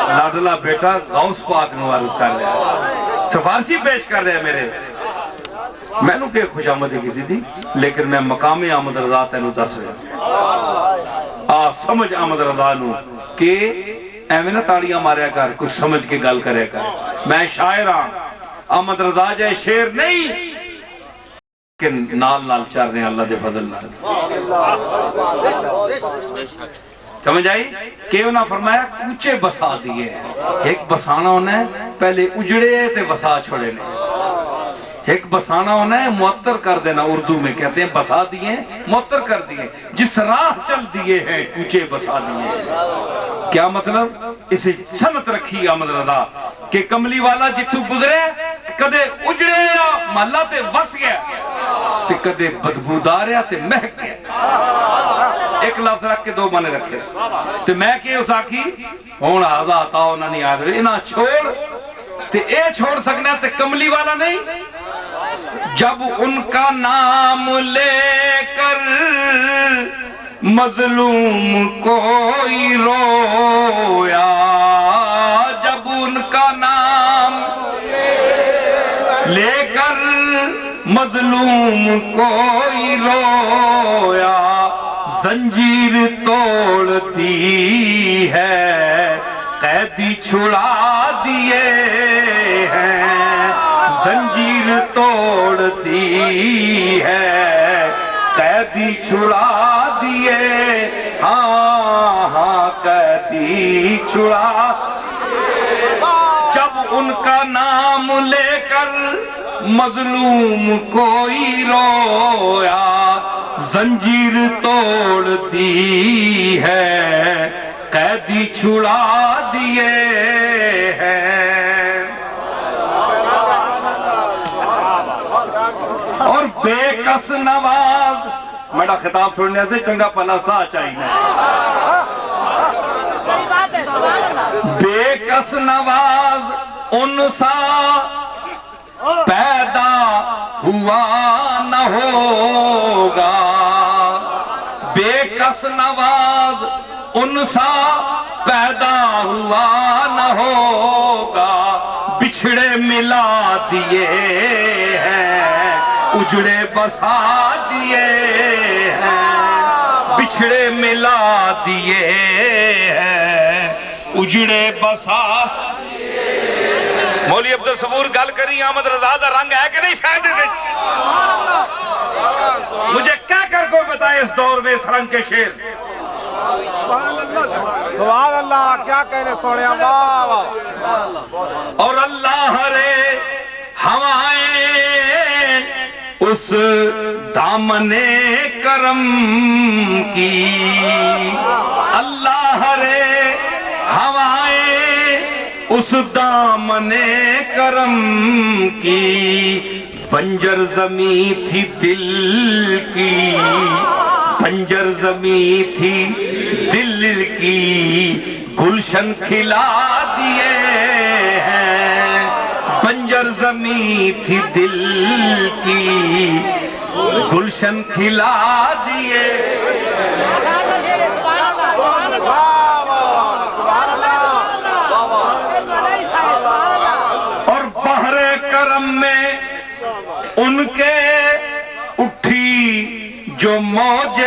لاڈلا بیٹا غوث پاک نو عرض کر رہا سفارشی پیش کر رہے ہیں میرے میں نو کہ خوش آمد ہے کسی دی لیکن میں مقام احمد رضا تینو دس رہا سمجھ احمد رضا نو کہ ایویں نہ تاڑیاں ماریا کر کچھ سمجھ کے گل کرے کر میں شاعر ہاں احمد رضا جائے شعر نہیں کہ نال نال چار رہے ہیں اللہ دے فضل نال سمجھ آئی کہ انہاں فرمایا کوچے بسا دیئے ایک بسانا ہونا ہے پہلے اجڑے تے بسا چھوڑے نے ایک بسانا ہونا ہے معطر کر دینا اردو میں کہتے ہیں بسا دیئے معطر کر دیئے جس راہ چل دیئے ہیں کوچے بسا دیئے کیا مطلب اسے سمت رکھی احمد رضا کہ کملی والا جتوں گزرے کدے اجڑے یا محلہ تے وس گیا تے کدے بدبودار یا تے مہک گیا ایک لفظ رکھ کے دو مانے رکھے تے میں کہ اس آکھی ہون آزا آتاؤ نہ نہیں آدھے انہاں چھوڑ تے اے چھوڑ سکنا تے کملی والا نہیں جب ان کا نام لے کر مظلوم کوئی رویا جب ان کا نام لے کر مظلوم کوئی رویا زنجیر توڑتی ہے قیدی چھڑا دیے ہیں زنجیر توڑتی ہے قیدی چھڑا دیے ہاں ہاں قیدی چھڑا جب ان کا نام لے کر مظلوم کوئی رویا زنجیر توڑتی ہے قیدی چھڑا دیے ہیں اور بے کس نواز میرا خطاب سننے سے چنگا پلا سا چاہیے بے کس نواز ان سا پیدا ہوا نہ ہوگا بے کس نواز ان سا پیدا ہوا نہ ہوگا بچھڑے ملا دیے ہیں اجڑے بسا دیے ہیں بچھڑے ملا دیے ہیں اجڑے بسا مولی عبدالصبور گل کری احمد رضا دا رنگ ہے کہ نہیں فائدے سے مجھے کیا کر کو بتائے اس دور میں اس رنگ کے شیر سبحان اللہ کیا کہنے سوڑے واہ اور اللہ رے ہوائیں اس دامن کرم کی اللہ رے ہوائیں اس دامن کرم کی بنجر زمین تھی دل کی بنجر زمین تھی دل کی گلشن کھلا دیے ہیں بنجر زمین تھی دل کی گلشن کھلا دیے اور بحر کرم میں ان کے اٹھی جو موج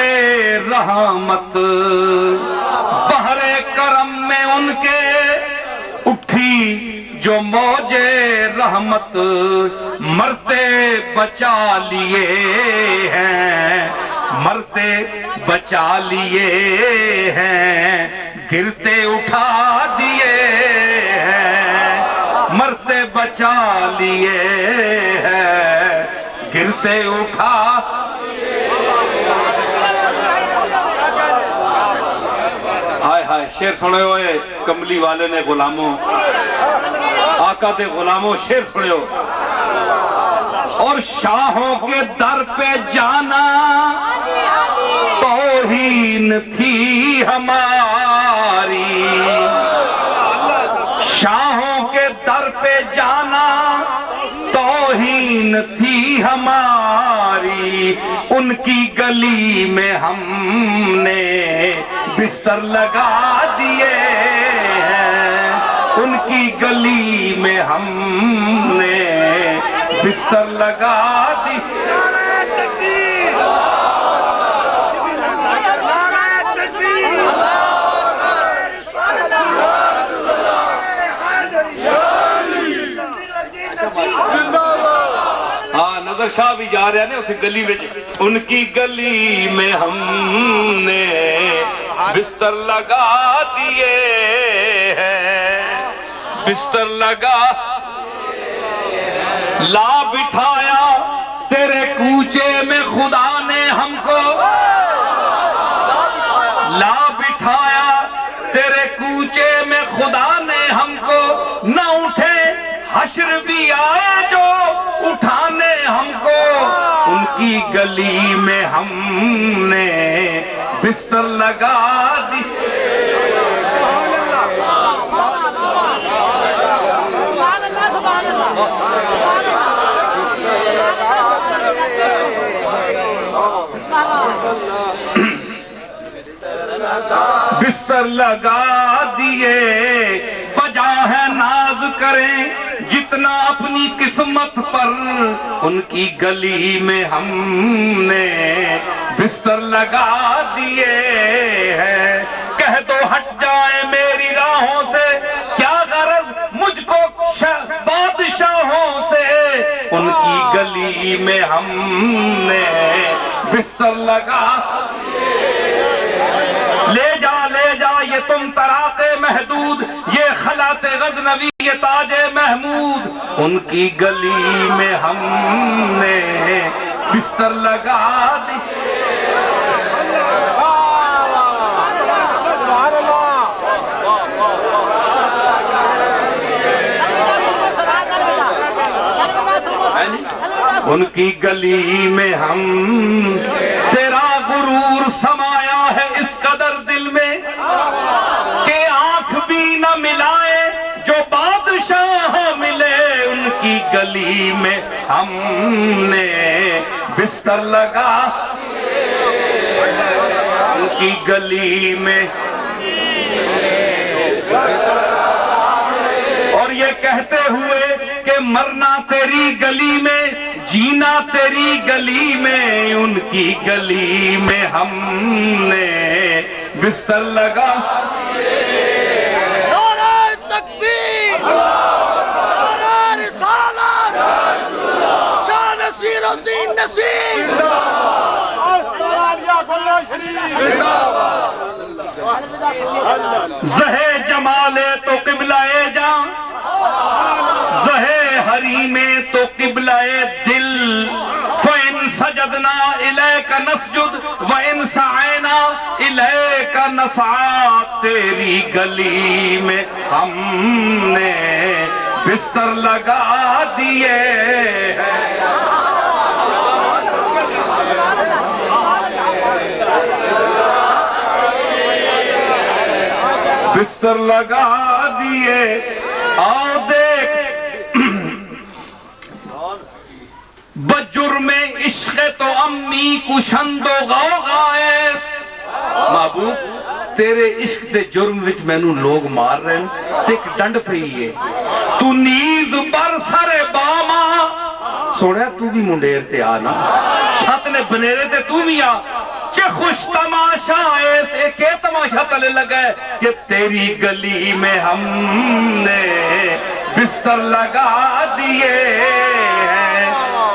رحمت بحر کرم میں ان کے اٹھی جو موج رحمت مرتے بچا لیے ہیں مرتے بچا لیے ہیں گرتے اٹھا دیے ہیں مرتے بچا لیے ہیں گرتے اٹھا ہائے ہائے شیر سنے ہوئے کملی والے نے غلاموں آقا دے غلاموں شیر سنے ہو اور شاہوں کے در پہ جانا توہین تھی ہماری شاہوں کے در پہ جانا توہین تھی ہماری ان کی گلی میں ہم نے بستر لگا دیے ہیں ان کی گلی میں ہم نے بستر لگا دی نظر شاہ بھی جا رہے ہیں اسی گلی میں ان کی گلی میں ہم نے بستر لگا دیے ہیں بستر لگا لا بٹھایا تیرے کوچے میں خدا نے ہم کو لا بٹھایا تیرے کوچے میں خدا نے ہم کو نہ اٹھے حشر بھی آئے جو اٹھانے ہم کو ان کی گلی میں ہم نے بستر لگا دی بستر لگا دیے بجا ہے ناز کریں جتنا اپنی قسمت پر، ان کی گلی میں ہم نے بستر لگا دیے ہیں۔ کہہ دو ہٹ جائیں میری راہوں سے، کیا غرض مجھ کو بادشاہوں سے، ان کی گلی میں ہم نے بستر لگا۔ لے جا یہ تم طراق محدود، یہ خلعت غزنوی یہ تاج محمود، ان کی گلی میں ہم نے بستر لگا دی۔ ان کی گلی میں ہم، تیرا غرور سمایا ہے اس قدر دل میں کہ آنکھ بھی نہ ملائے جو بادشاہ ملے، ان کی گلی میں ہم نے بستر لگا، ان کی گلی میں۔ اور یہ کہتے ہوئے کہ مرنا تیری گلی میں، جینا تیری گلی میں، ان کی گلی میں ہم نے بستر لگا۔ نعرہ تکبیر، نعرہ رسالت، شاہ نصیر الدین نصیر، زہے جمالے تو قبلہ جاں، زہے حریمے تو قبلہ دل، فَإِن سَجَدْنَا إِلَيْكَ نَسْجُدْ وَإِن سَعَيْنَا إِلَيْكَ نَسْعَى، تیری گلی میں ہم نے بستر لگا دیے ہیں۔ بستر لگا دیے، آؤ دیکھ بجرم عشق تو امی کشند و غوغائس، محبوب تیرے عشق دے جرم وچ مینوں لوگ مار رہے ہیں، تے ایک ڈنڈ پئی ہے، تو نیز بر سر باما، سوڑیا تو بھی منڈیر تے آنا، چھت نے بنیرے تے تو بھی آ، چے خوش تماشا ایس، ایک تماشا تلے لگا ہے کہ تیری گلی میں ہم نے بستر لگا دیے ہیں،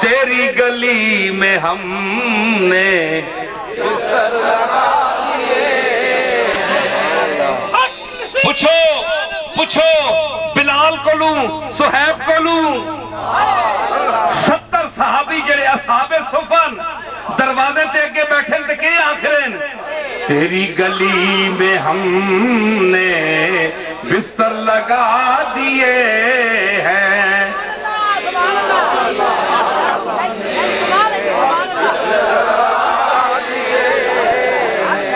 تیری گلی میں ہم نے بستر لگا دیے ہیں۔ پوچھو بلال کو لوں، صہیب کو لوں، 70 صحابی جڑے اصحاب صفن دروازے تے اگے بیٹھے تے کے آخرین، تیری گلی میں ہم نے بستر لگا دیے ہیں۔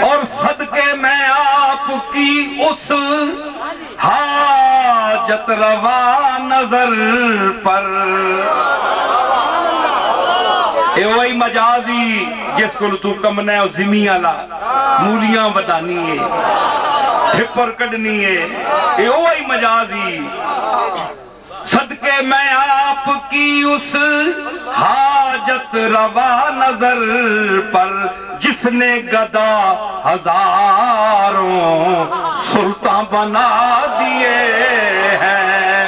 اور صدقے میں آپ کی اس حاجت روا نظر پر، اے وہی مجازی جس کو تو کمنا ہے زمین آلا، مولیاں بدانی ہے، ٹھپر کڈنی ہے، اے وہی مجازی۔ صدقے میں آپ کی اس حاجت روا نظر پر، جس نے گدا ہزاروں سلطان بنا دیے ہیں،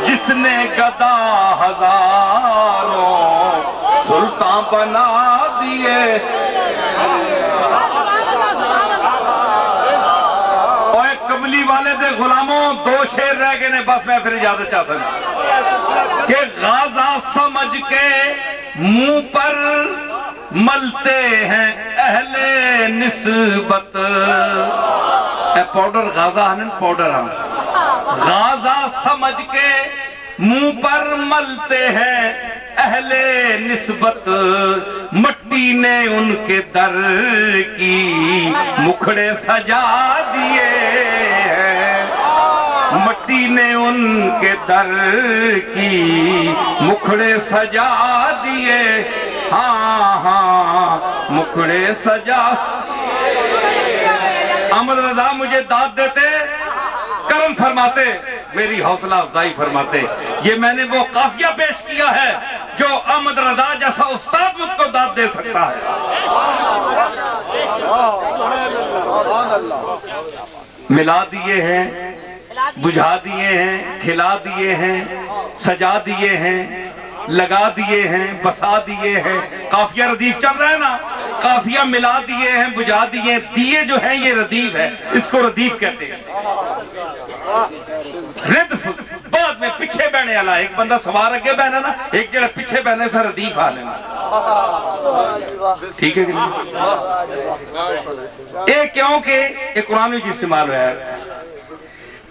جس نے گدا ہزاروں سلطان بنا دیے۔ اور ایک قبلی والے دے غلاموں 2 شعر رہ گئے نے، بس میں پھر اجازت چاہ سکتا کہ غازہ سمجھ کے منہ پر ملتے ہیں اہل نسبت، اے پاؤڈر غازہ ہنن پاؤڈر ہم، غازہ سمجھ کے منہ پر ملتے ہیں اہل نسبت، مٹی نے ان کے در کی مکھڑے سجا دیے ہیں، مٹی نے ان کے در کی مکھڑے سجا دیے، ہاں مکھڑے سجا۔ احمد رضا مجھے داد دیتے، کرم فرماتے، میری حوصلہ افزائی فرماتے. یہ میں نے وہ قافیہ پیش کیا ہے جو احمد رضا جیسا استاد مجھ کو داد دے سکتا ہے. ملا دیے ہیں، بجھا دیے ہیں، کھلا دیے ہیں، سجا دیے ہیں، لگا دیے ہیں، بسا دیے ہیں. قافیہ ردیف چل رہا ہے نا، قافیہ ملا دیے ہیں، بجھا دیے ہیں. دیے جو ہیں یہ ردیف ہے، اس کو ردیف کہتے ہیں. ردف بعد میں پیچھے بہنے والا، ایک بندہ سوار اگے بہنا نا، ایک جڑا پیچھے بہنے سا ردیف آ لینا. ٹھیک ہے کہ نہیں؟ اے کیوں کہ یہ قرآن میں استعمال ہوا ہے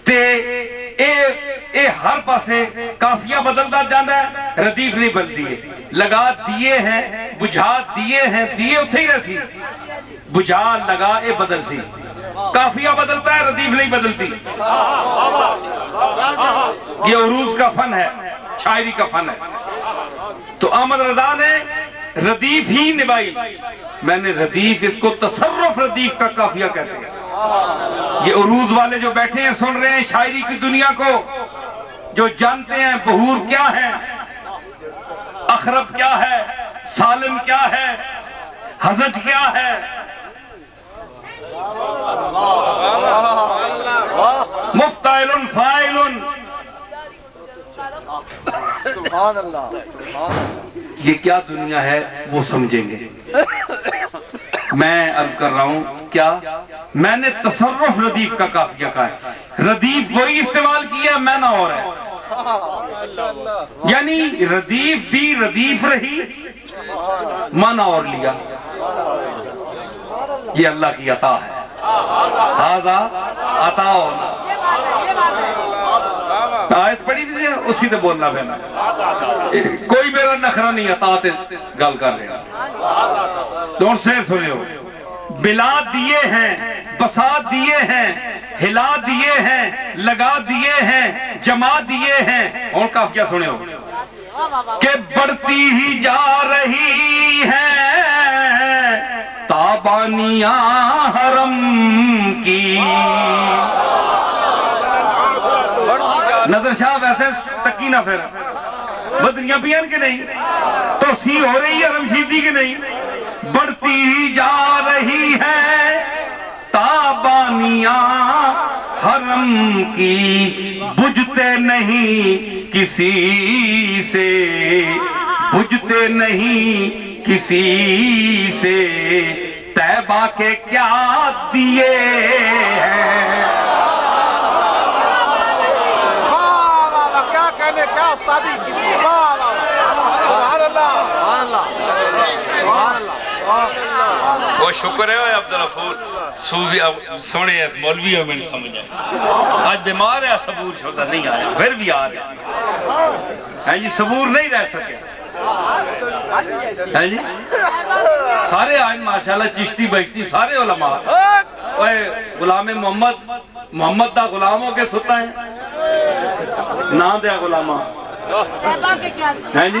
تے اے ہر پاسے قافیہ بدلتا جانا ہے، ردیف نہیں بدلتی ہے. لگا دیے ہیں، بجھا دیے ہیں، دیے اتھے ہی رہتی، بجھا لگا اے بدل سی. قافیہ بدلتا ہے، ردیف نہیں بدلتی. یہ عروض کا فن ہے، شاعری کا فن ہے. تو احمد رضا نے ردیف ہی نبھائی. میں نے ردیف، اس کو تصرف ردیف کا قافیہ کہتے ہیں. یہ عروض والے جو بیٹھے ہیں سن رہے ہیں شاعری کی دنیا کو، جو جانتے ہیں بہور کیا ہے، اخرب کیا ہے، سالم کیا ہے، حزج کیا ہے، مفتعل فاعل، سبحان اللہ، یہ کیا دنیا ہے وہ سمجھیں گے. میں عرض کر رہا ہوں کیا، میں نے تصرف ردیف کا قافیہ کہا ہے. ردیف وہی استعمال کیا، معنی اور ہے. یعنی ردیف بھی ردیف رہی، معنی اور لیا. یہ اللہ کی عطا ہے. ھذا عطا. آیت پڑھی تھی اسی سے بولنا پہنا، کوئی میرا نخرہ نہیں، عطا تے گل کر رہے ہیں. دون سے سنو، بلا دیے ہیں، بسا دیے ہیں، ہلا دیے ہیں، لگا دیے ہیں، جما دیے ہیں. اور قافیہ سنو کہ بڑھتی ہی جا رہی ہیں تابانیاں حرم کی. نظر شاہ ویسے تکی نہ پھر بدریاں پین کے نہیں، تو سی ہو رہی ہے رمشیدی کے نہیں. بڑھتی ہی جا رہی ہے تابانیاں حرم کی، بجھتے نہیں کسی سے، بجھتے نہیں کسی سے، طیبہ کے کیا دیے ہیں. کیا استادی کی، سبحان اللہ، سبحان اللہ، سبحان اللہ. وہ شکر ہے عبدالغفور صوفی سونے مولوی ہو، میں نے سمجھا آج بیمار ہے، صبور شدہ نہیں آیا، پھر بھی آ گیا جی. صبور نہیں رہ سکے جی. سارے آئین ماشاءاللہ چشتی بچتی سارے علماء غلام محمد دا غلام ہو کے ستا ہے نہ دیا غلامہ ہے جی.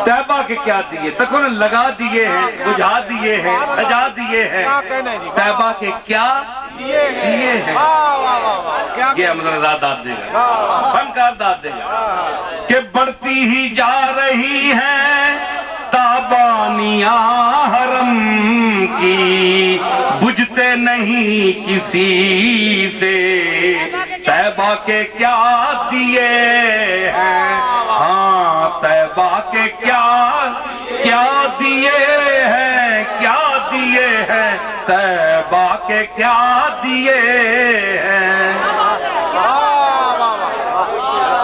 طیبہ کے کیا دیے، تکو نے لگا دیے ہیں، بجھا دیے ہیں، سجا دیے ہیں. طیبہ کے کیا دیے ہیں. یہ احمد رضا داد دے گا، فنکار داد دے گا کہ بڑھتی ہی جا رہی ہیں تابانیاں حرم کی، بجھتے نہیں کسی سے، طیبہ کے کیا دیے ہیں. ہاں طیبہ کے کیا دیے ہیں، کیا دیے ہیں، طیبہ کے کیا دیے ہیں.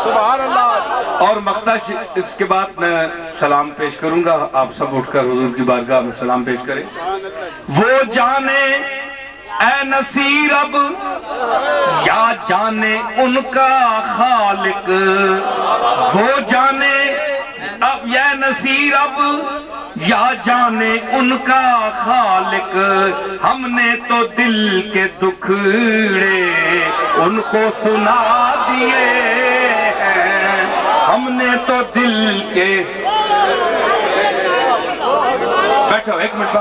سبحان اللہ. اور مقطع اس کے بعد میں سلام پیش کروں گا، آپ سب اٹھ کر حضور کی بارگاہ میں سلام پیش کریں. وہ جانے اے نصیر اب یا جانے ان کا خالق، وہ جانے اب یا نصیر اب یا جانے ان کا خالق. ہم نے تو دل کے دکھڑے ان کو سنا دیے ہیں، ہم نے تو دل کے. بیٹھو ایک منٹ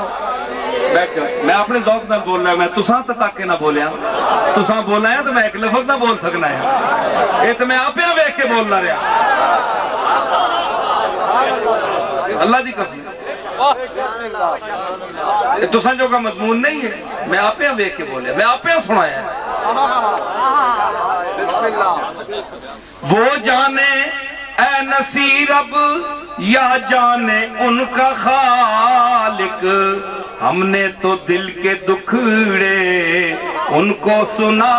بیٹھو، میں اپنے ذوق نہ بول رہا، میں تساں تک کے نہ بولیا. تساں بولا ہے تو میں ایک لفظ نہ بول سکنا ہے، یہ تو میں آپ ویکھ کے بولنا رہا، اللہ دی قسم تساں جو کا مضمون نہیں ہے، میں آپ ویکھ کے بولیا، میں آپ سنایا ہے۔ بسم اللہ۔ وہ جانے اے نصیر اب یا جانے ان کا خالق، ہم نے تو دل کے دکھڑے ان کو سنا،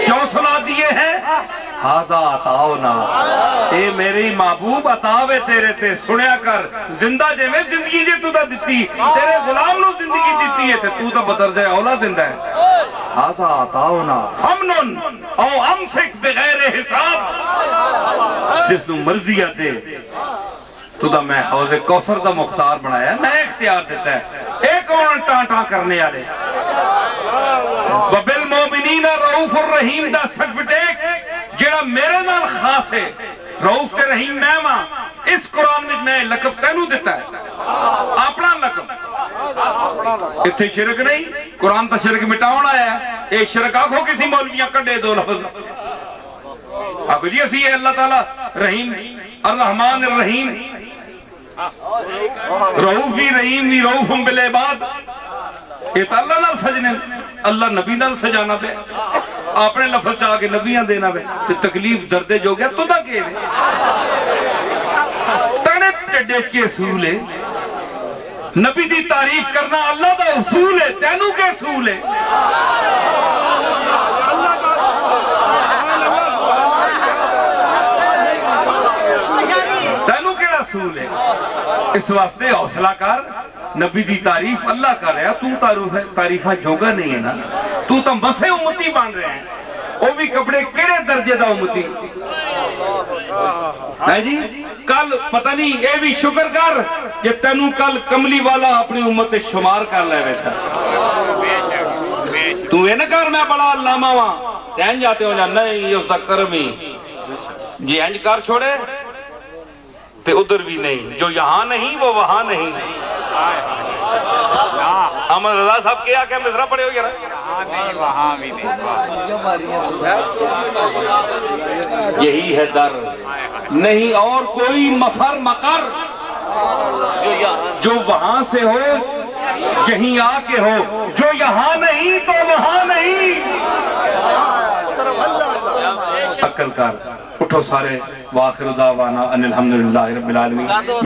کیوں سنا دیے ہیں؟ ہاذا عطاؤنا، اے میری محبوب عطاوے تیرے تے سنیا کر، زندہ جے میں زندگی جے تو دا دیتی، تیرے غلام نو زندگی دیتی ہے تو تا بدرجہ اولا زندہ ہے۔ ہاذا عطاؤنا فمنن او امسک بغیر حساب، جس نو مرضی آتے تو دا میں حوض کوثر دا مختار بنایا، میں اختیار دیتا ہے، ایک اور ٹان ٹان کرنے آلے۔ وَبِالْمُؤْمِنِينَ رَؤُوفُ الرَّحِيمُ دا سرٹیفکیٹ جڑا میرے نال خاص ہے، رؤوف تے رحیم میں ماں، اس قرآن میں میں لقب تینوں دیتا ہے، اپنا لقب۔ اتھے شرک نہیں، قرآن تا شرک مٹاؤن آیا ہے، ایک شرک آکھو کسی مولویاں کڈے دو لفظ، اب جی اسی ہے اللہ تعالیٰ رحیم الرحمن الرحیم، رؤوف بھی رحیم بھی رؤوفم بالعباد، یہ تو اللہ نال سجنے، اللہ نبی نال سجانا پہ، اپنے لفظ چاہ کے نبیاں دینا پہ، تو تکلیف دردے جو گیا تو دا کے لے تنے ٹڈے کے اصول ہے، نبی دی تعریف کرنا اللہ دا اصول ہے، تینوں کے اصول ہے۔ تینوں کے اصول ہے، اس واسطے حوصلہ کر، نبی دی تعریف اللہ کر رہا، تو تعریفہ جوگا نہیں ہے نا، تو تم بسے امتی بان رہے ہیں، وہ بھی کپڑے کیڑے درجے دا امتی ہے جی۔ کل پتہ نہیں اے بھی شکر کر کہ تینوں کل کملی والا اپنی امت شمار کر لے رہے تھا، تو یہ نہ کر میں بڑا علامہ وہاں تین جاتے ہو جا، نہیں اس دا کرم ہی جی انج کر چھوڑے تے ادھر بھی نہیں، جو یہاں نہیں وہ وہاں نہیں۔ احمد رضا صاحب کیا کہ مصرع پڑے ہو گیا وہاں بھی نہیں، یہی ہے در، نہیں اور کوئی مفر مقر، جو وہاں سے ہو یہیں آ کے ہو، جو یہاں نہیں تو وہاں نہیں۔ عقل کار اٹھو سارے، وآخر دعوانا ان الحمدللہ رب العالمین۔